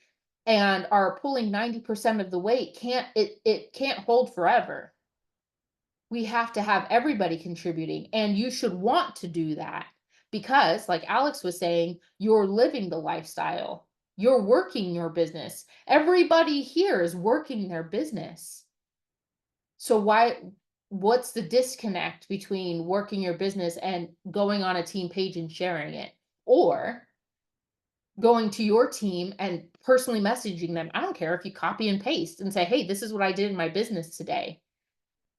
and are pulling 90% of the weight it can't hold forever. We have to have everybody contributing, and you should want to do that because, like Alex was saying, you're living the lifestyle. You're working your business. Everybody here is working their business. So what's the disconnect between working your business and going on a team page and sharing it? Or going to your team and personally messaging them. I don't care if you copy and paste and say, hey, this is what I did in my business today.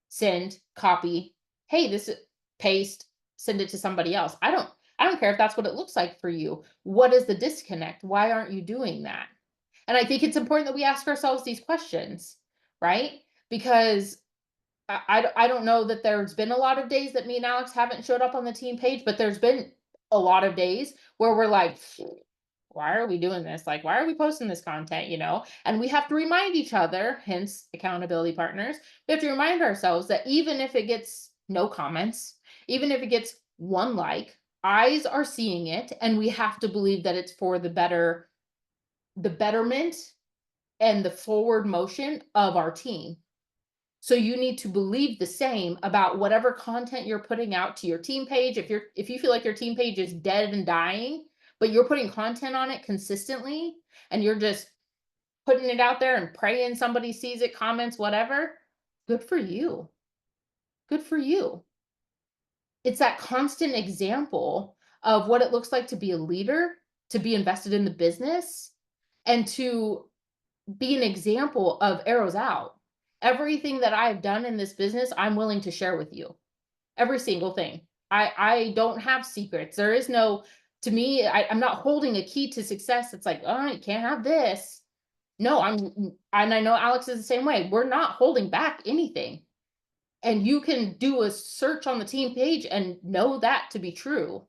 Send, copy, hey, this is paste, send it to somebody else. I don't care if that's what it looks like for you. What is the disconnect? Why aren't you doing that? And I think it's important that we ask ourselves these questions, right? Because I don't know that there's been a lot of days that me and Alex haven't showed up on the team page, but there's been a lot of days where we're like, why are we doing this? Like, why are we posting this content? And we have to remind each other, hence accountability partners. We have to remind ourselves that even if it gets no comments, even if it gets one like, eyes are seeing it, and we have to believe that it's for the betterment and the forward motion of our team. So you need to believe the same about whatever content you're putting out to your team page. If you feel like your team page is dead and dying, but you're putting content on it consistently and you're just putting it out there and praying somebody sees it, comments, whatever, good for you. Good for you. It's that constant example of what it looks like to be a leader, to be invested in the business, and to be an example of arrows out. Everything that I've done in this business, I'm willing to share with you. Every single thing. I don't have secrets. There is no, to me, I'm not holding a key to success. It's like, oh, you can't have this. No, and I know Alex is the same way. We're not holding back anything. And you can do a search on the team page and know that to be true.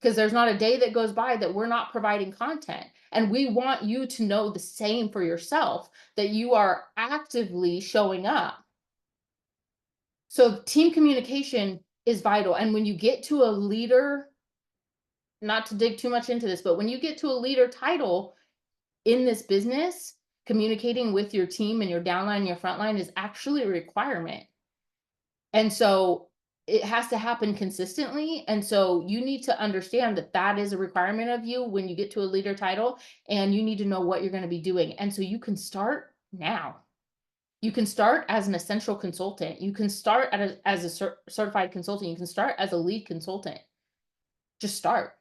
Because there's not a day that goes by that we're not providing content. And we want you to know the same for yourself, that you are actively showing up. So team communication is vital. And when you get to a leader, not to dig too much into this, but when you get to a leader title in this business, communicating with your team and your downline and your frontline is actually a requirement. And so it has to happen consistently. And so you need to understand that that is a requirement of you when you get to a leader title, and you need to know what you're going to be doing. And so you can start now. You can start as an essential consultant. You can start as a certified consultant. You can start as a lead consultant. Just start.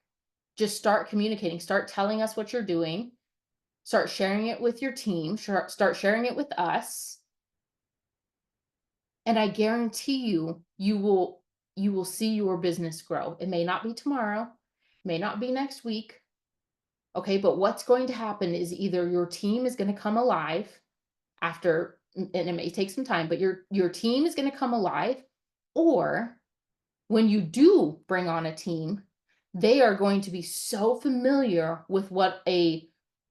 Just start communicating. Start telling us what you're doing. Start sharing it with your team. Start sharing it with us. And I guarantee you will see your business grow. It may not be tomorrow, may not be next week. Okay, but what's going to happen is either your team is going to come alive after, and it may take some time, but your team is going to come alive, or when you do bring on a team, they are going to be so familiar with what a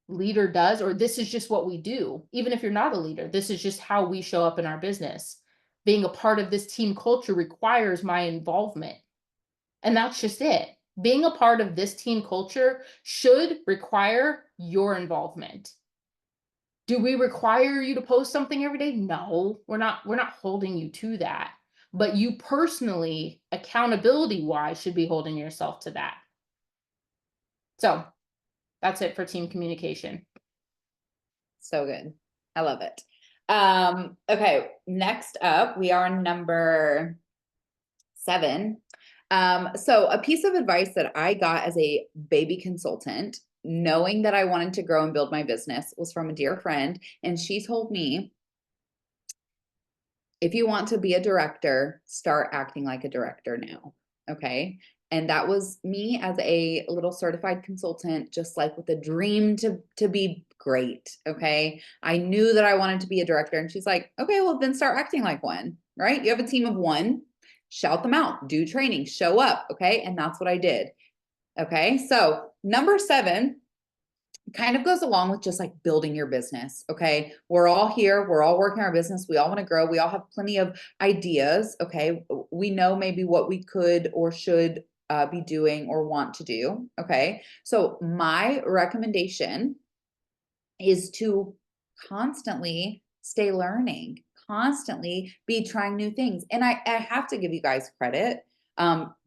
leader does, or this is just what we do. Even if you're not a leader, this is just how we show up in our business. Being a part of this team culture requires my involvement. And that's just it. Being a part of this team culture should require your involvement. Do we require you to post something every day? No, we're not holding you to that. But you personally, accountability wise, should be holding yourself to that. So that's it for team communication. So good. I love it. Okay, next up, we are on number 7. So a piece of advice that I got as a baby consultant, knowing that I wanted to grow and build my business, was from a dear friend. And she told me, if you want to be a director, start acting like a director now. Okay. And that was me as a little certified consultant, just like with a dream to be great. Okay. I knew that I wanted to be a director. And she's like, okay, well, then start acting like one, right? You have a team of 1, shout them out, do training, show up. Okay. And that's what I did. Okay. So number 7, kind of goes along with just like building your business. Okay. We're all here. We're all working our business. We all want to grow. We all have plenty of ideas. Okay. We know maybe what we could or should be doing or want to do. Okay. So, my recommendation is to constantly stay learning, constantly be trying new things. And I have to give you guys credit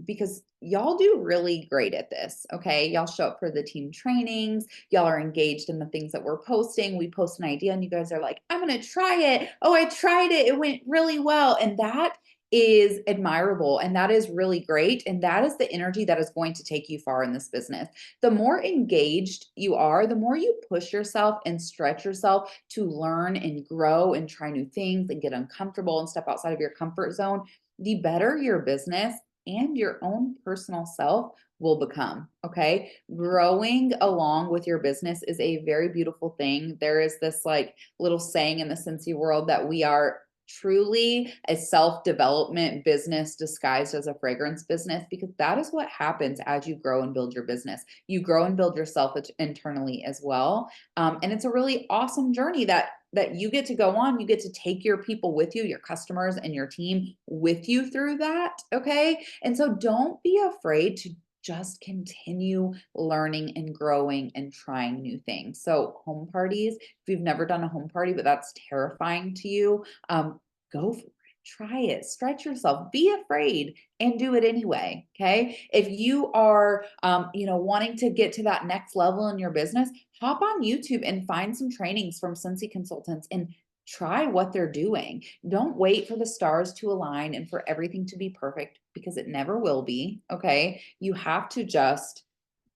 because y'all do really great at this. Okay. Y'all show up for the team trainings. Y'all are engaged in the things that we're posting. We post an idea and you guys are like, I'm going to try it. Oh, I tried it. It went really well. And that is admirable. And that is really great. And that is the energy that is going to take you far in this business. The more engaged you are, the more you push yourself and stretch yourself to learn and grow and try new things and get uncomfortable and step outside of your comfort zone, the better your business and your own personal self will become. Okay. Growing along with your business is a very beautiful thing. There is this like little saying in the Cincy world that we are truly a self-development business disguised as a fragrance business, because that is what happens as you grow and build your business. You grow and build yourself internally as well. And it's a really awesome journey that you get to go on. You get to take your people with you, your customers and your team with you through that. Okay. And so don't be afraid to just continue learning and growing and trying new things. So, home parties, if you've never done a home party, but that's terrifying to you, go for it. Try it, stretch yourself, be afraid and do it anyway. Okay. If you are, wanting to get to that next level in your business, hop on YouTube and find some trainings from Cincy consultants and try what they're doing. Don't wait for the stars to align and for everything to be perfect, because it never will be. Okay. You have to just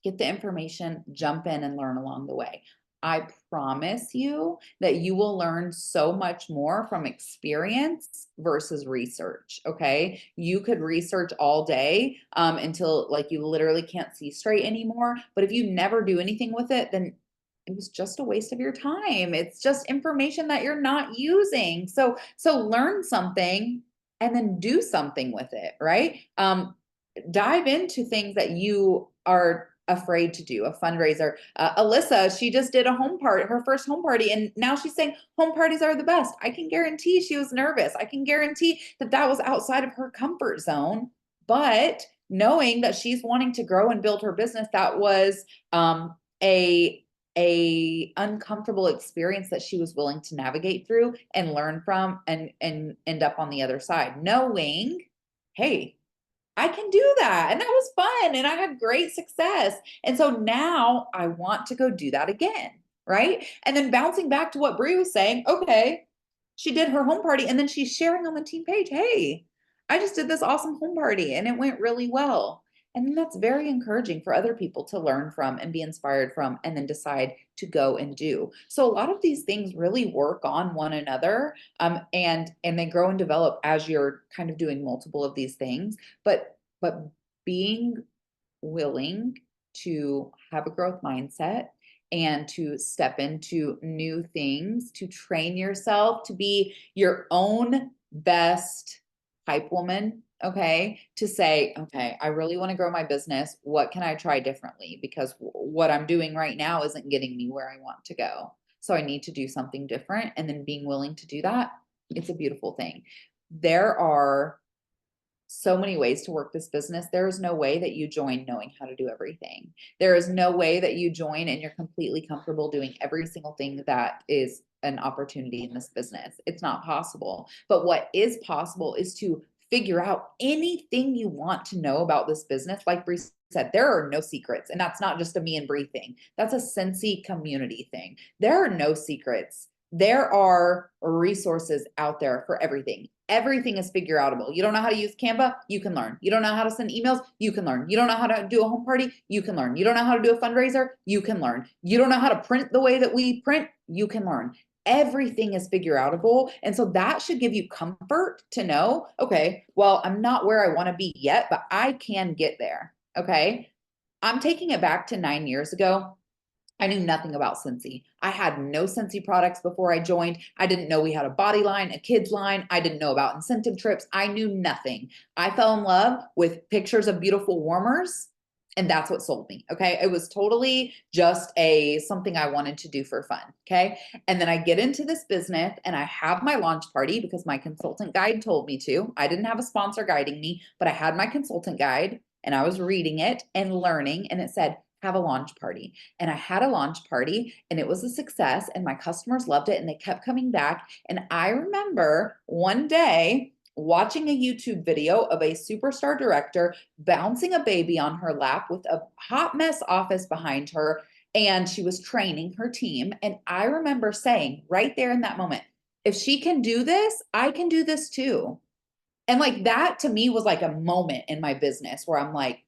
get the information, jump in and learn along the way. I promise you that you will learn so much more from experience versus research. Okay. You could research all day until like you literally can't see straight anymore. But if you never do anything with it, then it was just a waste of your time. It's just information that you're not using. So learn something and then do something with it, right? Dive into things that you are afraid to do. A fundraiser. Alyssa, she just did a home party, her first home party, and now she's saying home parties are the best. I can guarantee she was nervous. I can guarantee that that was outside of her comfort zone. But knowing that she's wanting to grow and build her business, that was a uncomfortable experience that she was willing to navigate through and learn from and end up on the other side, knowing, hey, I can do that. And that was fun. And I had great success. And so now I want to go do that again. Right. And then bouncing back to what Brie was saying, okay, she did her home party and then she's sharing on the team page, hey, I just did this awesome home party and it went really well. And then that's very encouraging for other people to learn from and be inspired from and then decide to go and do. So a lot of these things really work on one another, and they grow and develop as you're kind of doing multiple of these things. But being willing to have a growth mindset and to step into new things, to train yourself to be your own best hype woman. Okay. To say, okay, I really want to grow my business. What can I try differently? Because what I'm doing right now isn't getting me where I want to go. So I need to do something different. And then being willing to do that, it's a beautiful thing. There are so many ways to work this business. There is no way that you join knowing how to do everything. There is no way that you join and you're completely comfortable doing every single thing that is an opportunity in this business. It's not possible. But what is possible is to figure out anything you want to know about this business. Like Bree said, there are no secrets. And that's not just a me and Bree thing. That's a Cincy community thing. There are no secrets. There are resources out there for everything. Everything is figure outable. You don't know how to use Canva? You can learn. You don't know how to send emails? You can learn. You don't know how to do a home party? You can learn. You don't know how to do a fundraiser? You can learn. You don't know how to print the way that we print? You can learn. Everything is figure outable. And so that should give you comfort to know, okay, well, I'm not where I want to be yet, but I can get there. Okay. I'm taking it back to 9 years ago. I knew nothing about Cincy. I had no Cincy products before I joined. I didn't know we had a body line, a kids line. I didn't know about incentive trips. I knew nothing. I fell in love with pictures of beautiful warmers And that's what sold me. Okay. It was totally just something I wanted to do for fun. Okay. And then I get into this business and I have my launch party because my consultant guide told me to. I didn't have a sponsor guiding me, but I had my consultant guide and I was reading it and learning. And it said, have a launch party. And I had a launch party and it was a success. And my customers loved it and they kept coming back. And I remember one day watching a YouTube video of a superstar director bouncing a baby on her lap with a hot mess office behind her. And she was training her team. And I remember saying right there in that moment, if she can do this, I can do this too. And like that to me was like a moment in my business where I'm like,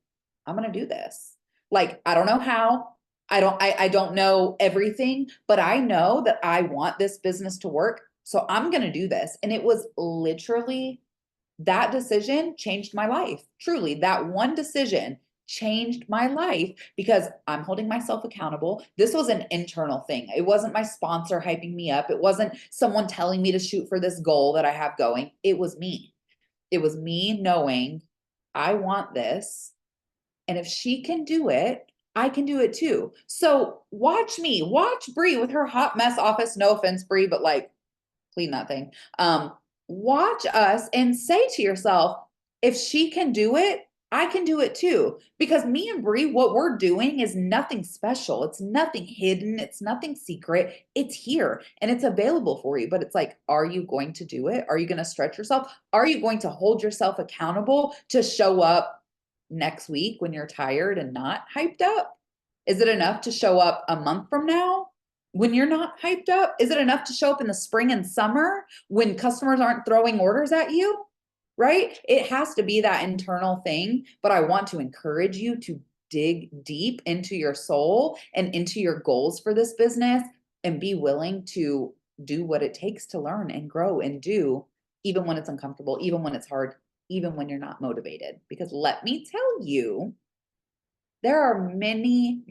I'm going to do this. Like, I don't know how. I don't know everything, but I know that I want this business to work. So I'm going to do this. And it was literally that decision changed my life. Truly, that one decision changed my life because I'm holding myself accountable. This was an internal thing. It wasn't my sponsor hyping me up. It wasn't someone telling me to shoot for this goal that I have going. It was me. It was me knowing I want this. And if she can do it, I can do it too. So watch me, watch Bree with her hot mess office. No offense, Bree, but like clean that thing. Watch us and say to yourself, if she can do it, I can do it too. Because me and Bree, what we're doing is nothing special. It's nothing hidden. It's nothing secret. It's here and it's available for you. But it's like, are you going to do it? Are you going to stretch yourself? Are you going to hold yourself accountable to show up next week when you're tired and not hyped up? Is it enough to show up a month from now when you're not hyped up? Is it enough to show up in the spring and summer when customers aren't throwing orders at you? Right? It has to be that internal thing, but I want to encourage you to dig deep into your soul and into your goals for this business and be willing to do what it takes to learn and grow and do, even when it's uncomfortable, even when it's hard, even when you're not motivated. Because let me tell you, there are many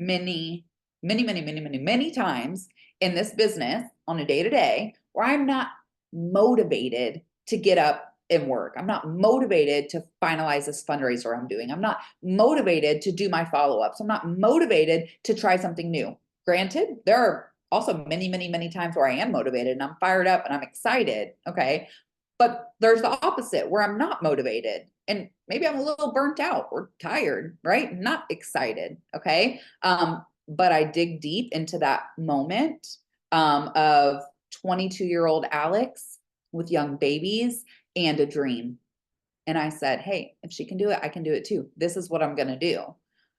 times in this business on a day to day where I'm not motivated to get up and work. I'm not motivated to finalize this fundraiser I'm doing. I'm not motivated to do my follow ups. I'm not motivated to try something new. Granted, there are also many times where I am motivated and I'm fired up and I'm excited. Okay. But there's the opposite where I'm not motivated and maybe I'm a little burnt out or tired, right? Not excited. Okay. But I dig deep into that moment of 22-year-old Alexx with young babies and a dream. And I said, hey, if she can do it, I can do it too. This is what I'm going to do.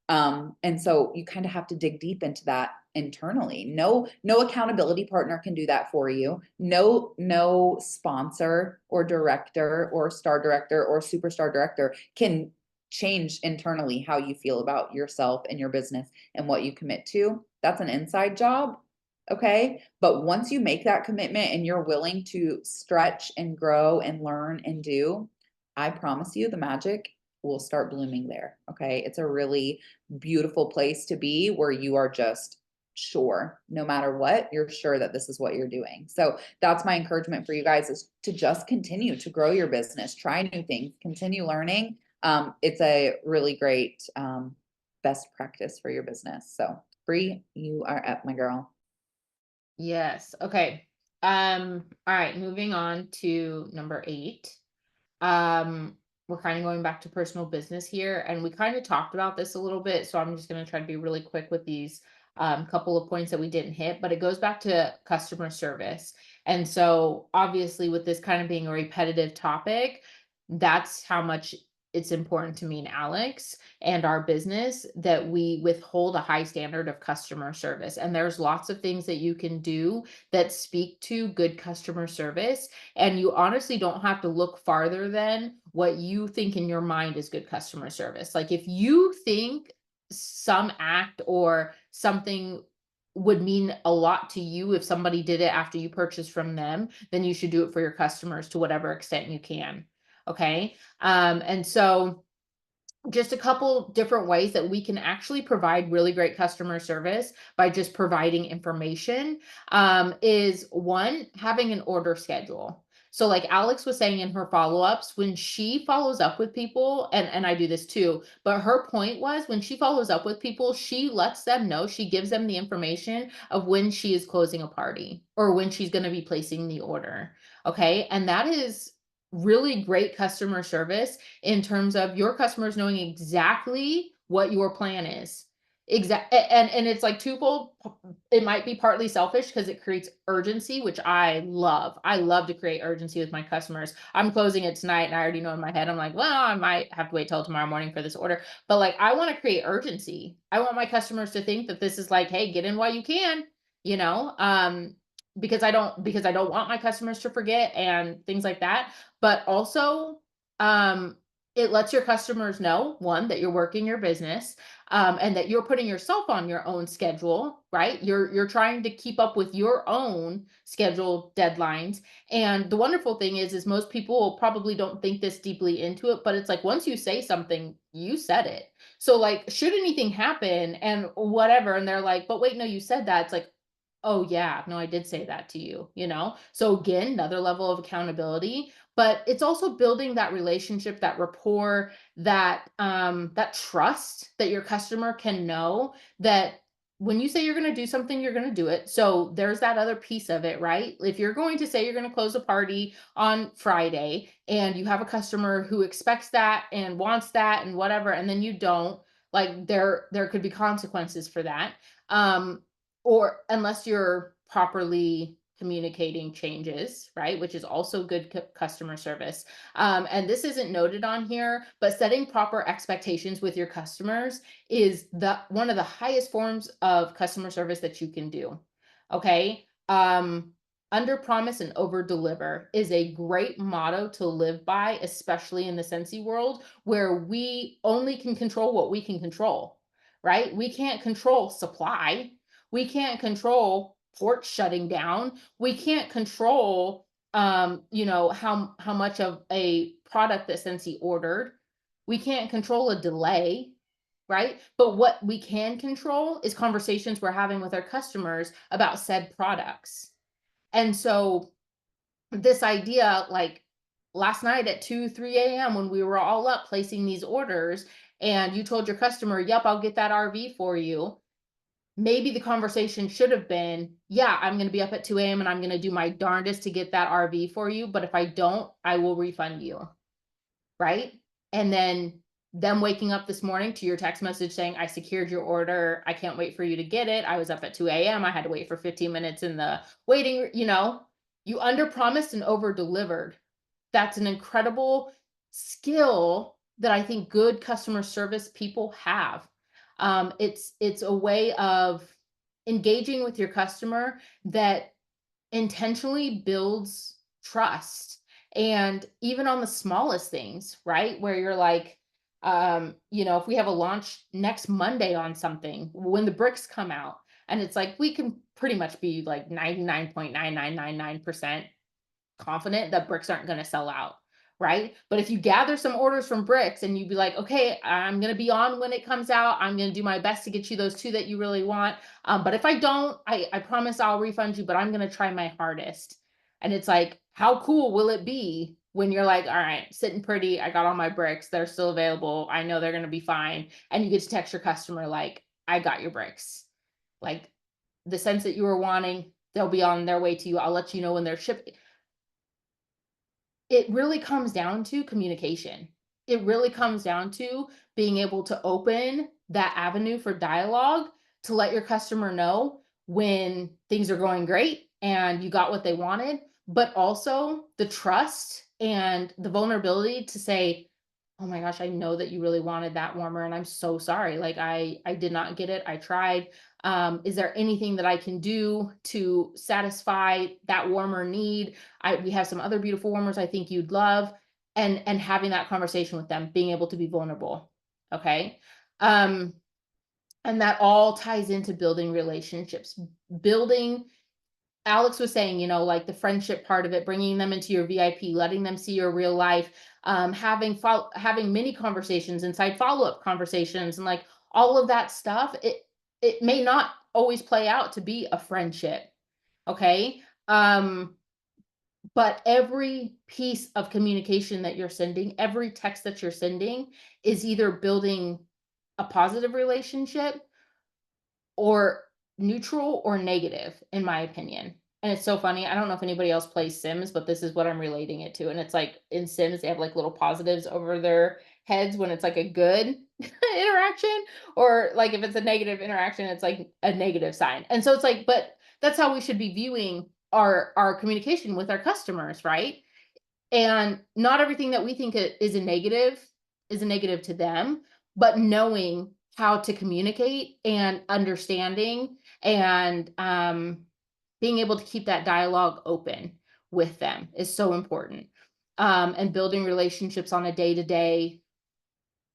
And so you kind of have to dig deep into that internally. No accountability partner can do that for you. No sponsor or director or star director or superstar director can change internally how you feel about yourself and your business and what you commit to. That's an inside job. Okay. But once you make that commitment and you're willing to stretch and grow and learn and do, I promise you the magic will start blooming there. Okay. It's a really beautiful place to be where you are just sure, no matter what, you're sure that this is what you're doing. So that's my encouragement for you guys is to just continue to grow your business, try new things, continue learning. It's a really great best practice for your business. So Bree, you are up, my girl. Yes. Okay. All right, moving on to number 8. We're kind of going back to personal business here, and we kind of talked about this a little bit, so I'm just going to try to be really quick with these couple of points that we didn't hit, but it goes back to customer service. And so obviously with this kind of being a repetitive topic, that's how much it's important to me and Alexx and our business that we withhold a high standard of customer service. And there's lots of things that you can do that speak to good customer service. And you honestly don't have to look farther than what you think in your mind is good customer service. Like if you think some act or something would mean a lot to you if somebody did it after you purchased from them, then you should do it for your customers to whatever extent you can. Okay. And so just a couple different ways that we can actually provide really great customer service by just providing information is one, having an order schedule. So like Alex was saying in her follow-ups, when she follows up with people, and I do this too, but her point was when she follows up with people, she lets them know, she gives them the information of when she is closing a party or when she's going to be placing the order. Okay? And that is really great customer service in terms of your customers knowing exactly what your plan is. And it's like twofold. It might be partly selfish because it creates urgency, which I love. I love to create urgency with my customers. I'm closing it tonight and I already know in my head, I'm like, well, I might have to wait till tomorrow morning for this order. But like, I want to create urgency. I want my customers to think that this is like, hey, get in while you can, you know, because I don't want my customers to forget and things like that. But also, um, it lets your customers know, one, that you're working your business, and that you're putting yourself on your own schedule, right? You're trying to keep up with your own schedule deadlines. And the wonderful thing is most people probably don't think this deeply into it, but it's like once you say something, you said it. So like, should anything happen and whatever, and they're like, but wait, no, you said that. It's like, oh yeah, no, I did say that to you, you know? So again, another level of accountability, but it's also building that relationship, that rapport, that trust that your customer can know that when you say you're going to do something, you're going to do it. So there's that other piece of it, right? If you're going to say you're going to close a party on Friday and you have a customer who expects that and wants that and whatever, and then you don't, like there could be consequences for that. Or unless you're properly communicating changes, right? Which is also good customer service. And this isn't noted on here, but setting proper expectations with your customers is the one of the highest forms of customer service that you can do. Okay. Under promise and over deliver is a great motto to live by, especially in the Scentsy world, where we only can control what we can control, right? We can't control supply. We can't control ports shutting down. We can't control you know, how much of a product that Scentsy ordered. We can't control a delay, right? But what we can control is conversations we're having with our customers about said products. And so this idea, like last night at 2, 3 a.m. when we were all up placing these orders, and you told your customer, yep, I'll get that RV for you. Maybe the conversation should have been, yeah, I'm going to be up at 2 a.m. and I'm going to do my darndest to get that RV for you. But if I don't, I will refund you. Right. And then them waking up this morning to your text message saying, I secured your order. I can't wait for you to get it. I was up at 2 a.m. I had to wait for 15 minutes in the waiting, you know, you under promised and over delivered. That's an incredible skill that I think good customer service people have. It's a way of engaging with your customer that intentionally builds trust. And even on the smallest things, right? Where you're like, you know, if we have a launch next Monday on something, when the bricks come out, and it's like we can pretty much be like 99.9999% confident that bricks aren't going to sell out, right? But if you gather some orders from bricks and you be like, okay, I'm going to be on when it comes out, I'm going to do my best to get you those two that you really want. But if I don't, I promise I'll refund you, but I'm going to try my hardest. And it's like, how cool will it be when you're like, all right, sitting pretty, I got all my bricks, they're still available, I know they're going to be fine, and you get to text your customer like, I got your bricks, like the sense that you were wanting, they'll be on their way to you, I'll let you know when they're shipping. It really comes down to communication. It really comes down to being able to open that avenue for dialogue to let your customer know when things are going great and you got what they wanted, but also the trust and the vulnerability to say, oh my gosh, I know that you really wanted that warmer and I'm so sorry. Like I did not get it. I tried. Is there anything that I can do to satisfy that warmer need? We have some other beautiful warmers I think you'd love, and having that conversation with them, being able to be vulnerable. Okay. Um, and that all ties into building relationships, building. Alex was saying, you know, like the friendship part of it, bringing them into your VIP, letting them see your real life, having mini conversations inside follow-up conversations, and like all of that stuff. It may not always play out to be a friendship. Okay. But every piece of communication that you're sending, every text that you're sending is either building a positive relationship or neutral or negative, in my opinion. And it's so funny. I don't know if anybody else plays Sims, but this is what I'm relating it to. And it's like in Sims, they have like little positives over their heads when it's like a good interaction, or like if it's a negative interaction, it's like a negative sign. And so it's like, but that's how we should be viewing our communication with our customers, right? And not everything that we think is a negative to them, but knowing how to communicate and understanding and being able to keep that dialogue open with them is so important. And building relationships on a day to day,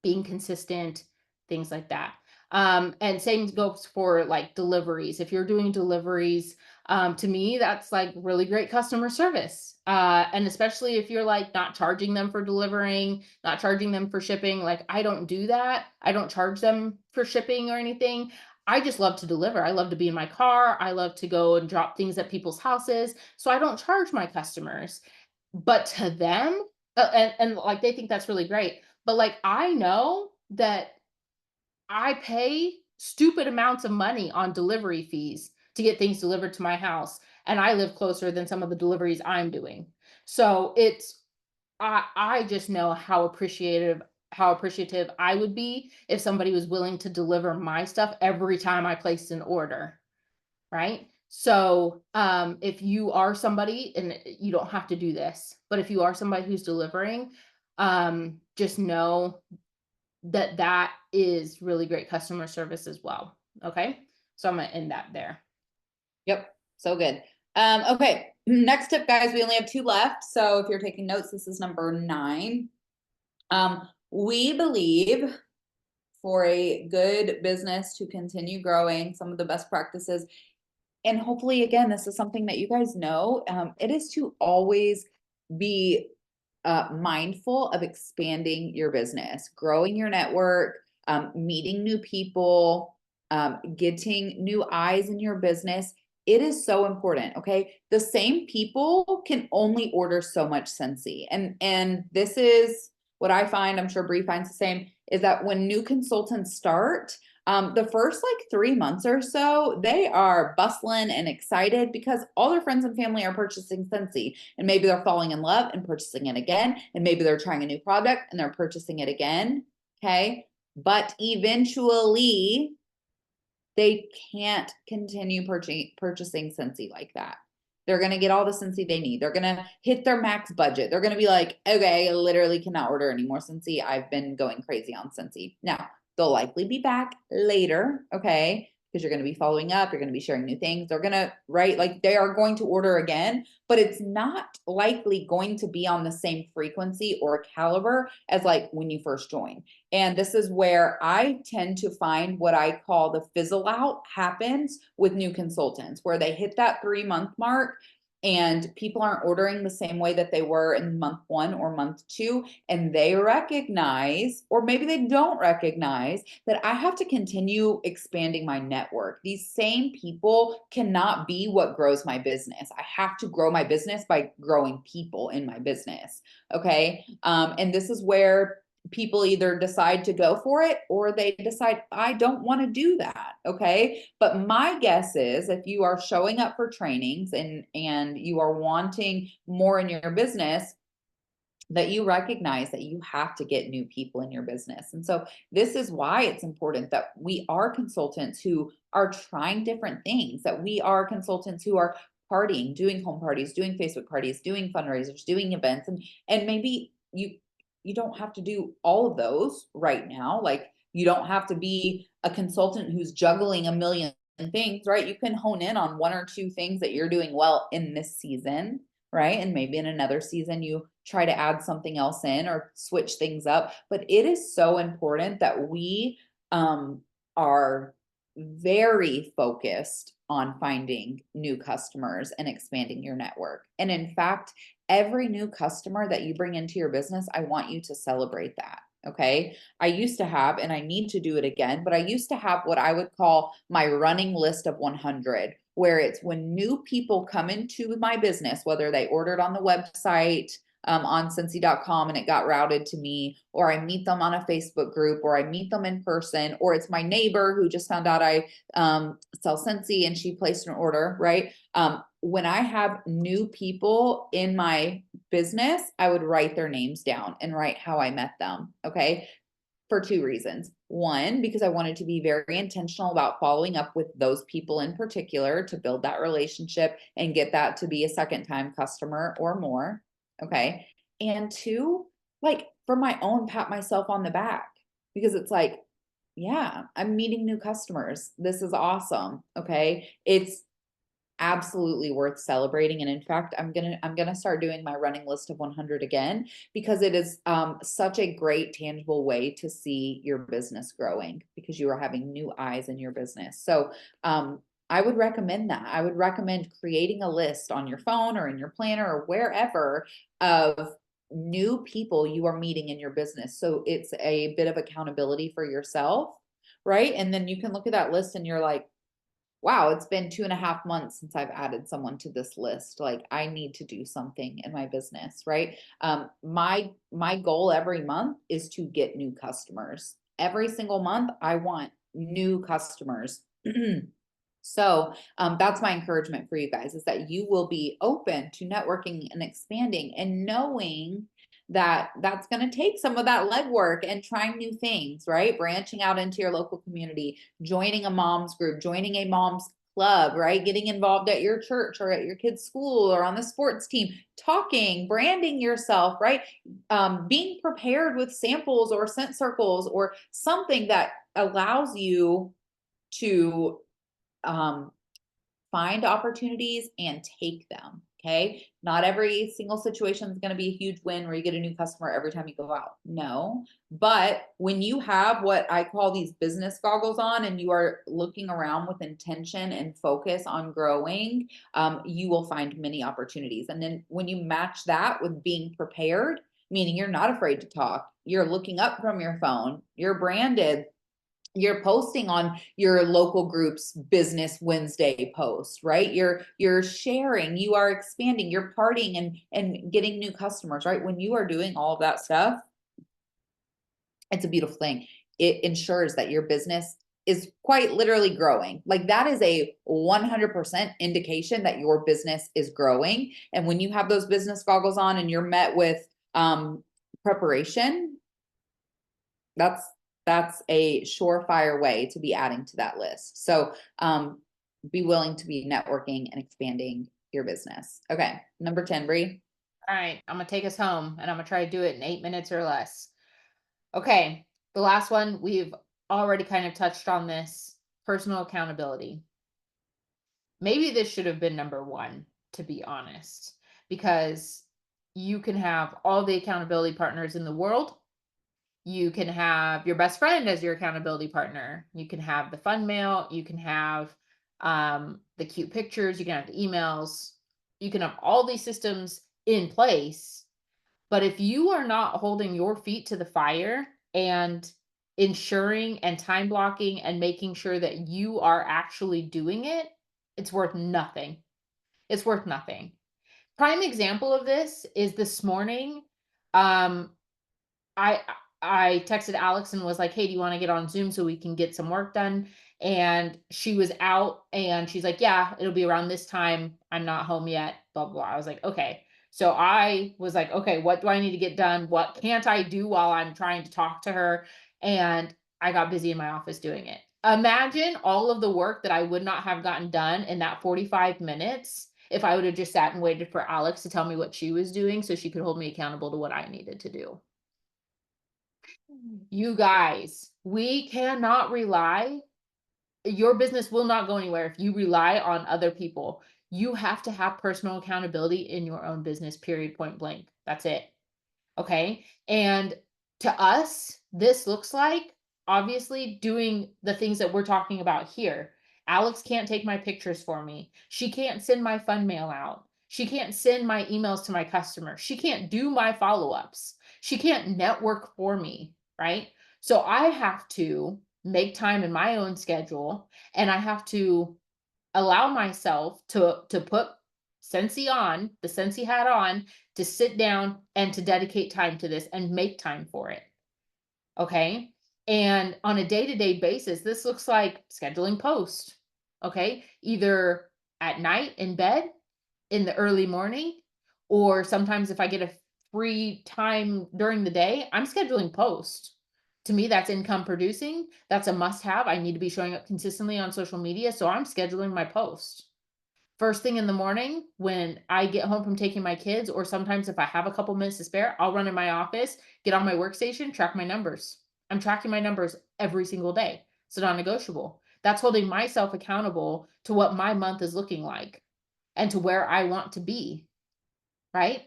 being consistent, things like that. And same goes for like deliveries. If you're doing deliveries, to me, that's like really great customer service. And especially if you're like not charging them for delivering, not charging them for shipping. Like I don't do that. I don't charge them for shipping or anything. I just love to deliver. I love to be in my car. I love to go and drop things at people's houses. So I don't charge my customers. But to them, and like they think that's really great. But like I know that I pay stupid amounts of money on delivery fees to get things delivered to my house, and I live closer than some of the deliveries I'm doing. So it's I just know how appreciative I would be if somebody was willing to deliver my stuff every time I placed an order, right? So, if you are somebody, and you don't have to do this, but if you are somebody who's delivering, just know that that is really great customer service as well. Okay. So I'm gonna end that there. Yep, so good. Okay, next tip, guys, we only have 2 left. So if you're taking notes, this is number 9. We believe for a good business to continue growing, some of the best practices, and hopefully, again, this is something that you guys know, it is to always be mindful of expanding your business, growing your network, meeting new people, getting new eyes in your business. It is so important. Okay. The same people can only order so much Scentsy. And this is what I find, I'm sure Bree finds the same, is that when new consultants start, the first like 3 months or so, they are bustling and excited because all their friends and family are purchasing Scentsy, and maybe they're falling in love and purchasing it again, and maybe they're trying a new product and they're purchasing it again. Okay. But eventually they can't continue purchasing Scentsy like that. They're going to get all the Scentsy they need. They're going to hit their max budget. They're going to be like, okay, I literally cannot order any more Scentsy. I've been going crazy on Scentsy. Now, they'll likely be back later, okay? Because you're going to be following up, you're going to be sharing new things. They're going to, right? Like they are going to order again, but it's not likely going to be on the same frequency or caliber as like when you first join. And this is where I tend to find what I call the fizzle out happens with new consultants, where they hit that 3-month mark and people aren't ordering the same way that they were in month 1 or month 2. And they recognize, or maybe they don't recognize, that I have to continue expanding my network. These same people cannot be what grows my business. I have to grow my business by growing people in my business. Okay. And this is where people either decide to go for it or they decide, I don't want to do that. Okay. But my guess is if you are showing up for trainings and you are wanting more in your business, that you recognize that you have to get new people in your business. And so this is why it's important that we are consultants who are trying different things, that we are consultants who are partying, doing home parties, doing Facebook parties, doing fundraisers, doing events. And maybe you don't have to do all of those right now. Like you don't have to be a consultant who's juggling a million things, right? You can hone in on 1 or 2 things that you're doing well in this season, right? And maybe in another season, you try to add something else in or switch things up. But it is so important that we are very focused on finding new customers and expanding your network. And in fact, every new customer that you bring into your business, I want you to celebrate that. Okay. I used to have, and I need to do it again, but I used to have what I would call my running list of 100, where it's when new people come into my business, whether they ordered on the website, on Scentsy.com and it got routed to me, or I meet them on a Facebook group, or I meet them in person, or it's my neighbor who just found out I sell Scentsy and she placed an order, right? When I have new people in my business, I would write their names down and write how I met them. Okay. For two reasons. One, because I wanted to be very intentional about following up with those people in particular to build that relationship and get that to be a second time customer or more. Okay. And two, like for my own pat myself on the back, because it's like, yeah, I'm meeting new customers. This is awesome. Okay. It's absolutely worth celebrating. And in fact, I'm gonna start doing my running list of 100 again, because it is such a great tangible way to see your business growing, because you are having new eyes in your business. So I would recommend that. I would recommend creating a list on your phone or in your planner or wherever of new people you are meeting in your business. So it's a bit of accountability for yourself, right? And then you can look at that list and you're like, wow, it's been 2.5 months since I've added someone to this list. Like I need to do something in my business, right? My goal every month is to get new customers. Every single month, I want new customers. So that's my encouragement for you guys, is that you will be open to networking and expanding, and knowing that that's going to take some of that legwork and trying new things, right? Branching out into your local community, joining a mom's group, joining a mom's club, right? Getting involved at your church or at your kid's school or on the sports team, talking, branding yourself, right? Being prepared with samples or scent circles or something that allows you to find opportunities and take them. Okay. Not every single situation is going to be a huge win where you get a new customer every time you go out. No. But when you have what I call these business goggles on and you are looking around with intention and focus on growing, you will find many opportunities. And then when you match that with being prepared, meaning you're not afraid to talk, you're looking up from your phone, you're branded, you're posting on your local group's business Wednesday post, right? You're sharing, you are expanding, you're partying and getting new customers, right? When you are doing all of that stuff, it's a beautiful thing. It ensures that your business is quite literally growing. Like that is a 100% indication that your business is growing. And when you have those business goggles on and you're met with preparation, that's a surefire way to be adding to that list. So be willing to be networking and expanding your business. Okay, number 10, Bree. All right, I'm gonna take us home and I'm gonna try to do it in 8 minutes or less. Okay, the last one, we've already kind of touched on this, personal accountability. Maybe this should have been number one, to be honest, because you can have all the accountability partners in the world. You can have your best friend as your accountability partner. You can have the fun mail. You can have the cute pictures. You can have the emails. You can have all these systems in place. But if you are not holding your feet to the fire and ensuring and time blocking and making sure that you are actually doing it, it's worth nothing. It's worth nothing. Prime example of this is this morning. Um, I I texted Alex and was like, "Hey, do you want to get on Zoom so we can get some work done?" And she was out and she's like, "Yeah, it'll be around this time. I'm not home yet." Blah blah. I was like, "Okay." So I was like, "Okay, what do I need to get done? What can't I do while I'm trying to talk to her?" And I got busy in my office doing it. Imagine all of the work that I would not have gotten done in that 45 minutes if I would have just sat and waited for Alex to tell me what she was doing so she could hold me accountable to what I needed to do. You guys, we cannot rely, your business will not go anywhere if you rely on other people. You have to have personal accountability in your own business, period, point blank. That's it. Okay. And to us, this looks like obviously doing the things that we're talking about here. Alex can't take my pictures for me. She can't send my fun mail out. She can't send my emails to my customers. She can't do my follow ups. She can't network for me. Right. So I have to make time in my own schedule and I have to allow myself to put Scentsy on, the Scentsy hat on, to sit down and to dedicate time to this and make time for it. Okay. And on a day to day basis, this looks like scheduling post. Okay. Either at night in bed, in the early morning, or sometimes if I get a free time during the day, I'm scheduling post. To me, that's income producing. That's a must have. I need to be showing up consistently on social media. So I'm scheduling my post. First thing in the morning when I get home from taking my kids, or sometimes if I have a couple minutes to spare, I'll run in my office, get on my workstation, track my numbers. I'm tracking my numbers every single day. It's non-negotiable. That's holding myself accountable to what my month is looking like and to where I want to be, right?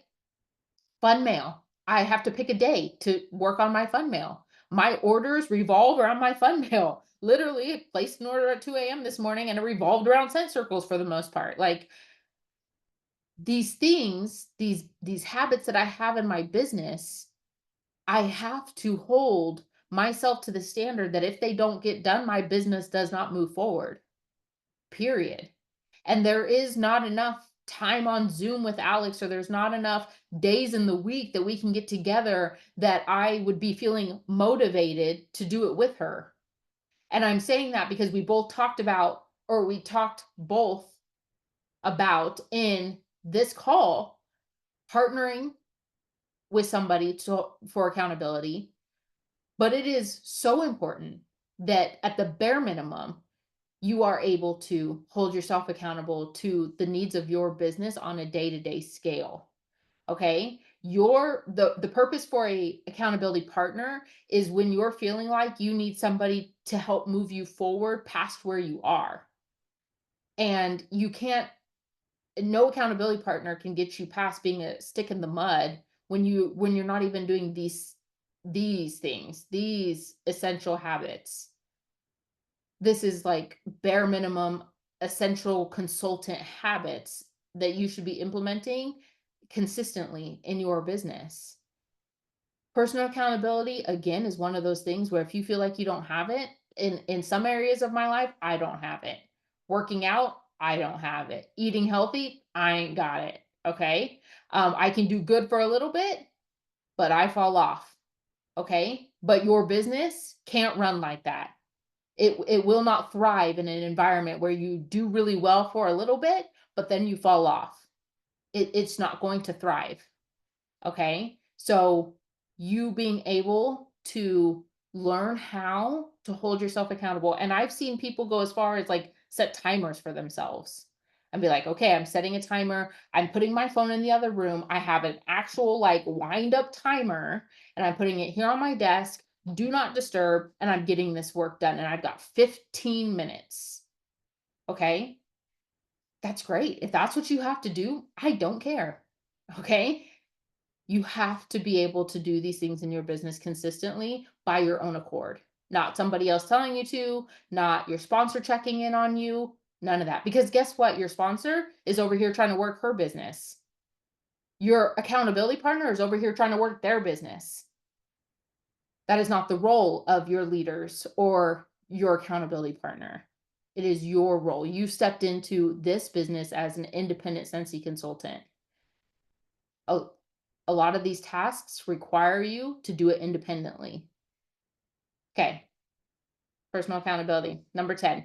Fun mail. I have to pick a day to work on my fun mail. My orders revolve around my fun mail. Literally placed an order at 2 a.m. this morning and it revolved around scent circles for the most part. Like, these things, these habits that I have in my business, I have to hold myself to the standard that if they don't get done, my business does not move forward. Period. And there is not enough time on Zoom with Alex, or there's not enough days in the week that we can get together that I would be feeling motivated to do it with her. And I'm saying that because we both talked about, or we talked both about in this call, partnering with somebody for accountability, but it is so important that at the bare minimum, you are able to hold yourself accountable to the needs of your business on a day-to-day scale. Okay? The purpose for a accountability partner is when you're feeling like you need somebody to help move you forward past where you are. And you can't no accountability partner can get you past being a stick in the mud when you're not even doing these things, these essential habits. This is like bare minimum essential consultant habits that you should be implementing consistently in your business. Personal accountability, again, is one of those things where if you feel like you don't have it, in some areas of my life, I don't have it. Working out, I don't have it. Eating healthy, I ain't got it. Okay. I can do good for a little bit, but I fall off. Okay. But your business can't run like that. It will not thrive in an environment where you do really well for a little bit, but then you fall off. It's not going to thrive. Okay. So you being able to learn how to hold yourself accountable. And I've seen people go as far as like set timers for themselves and be like, okay, I'm setting a timer. I'm putting my phone in the other room. I have an actual like wind up timer and I'm putting it here on my desk. Do not disturb. And I'm getting this work done. And I've got 15 minutes. Okay. That's great. If that's what you have to do, I don't care. Okay. You have to be able to do these things in your business consistently by your own accord, not somebody else telling you to, not your sponsor checking in on you, none of that. Because guess what? Your sponsor is over here trying to work her business. Your accountability partner is over here trying to work their business. That is not the role of your leaders or your accountability partner. It is your role. You stepped into this business as an independent Scentsy consultant. A, a lot of these tasks require you to do it independently. Okay. Personal accountability. Number 10.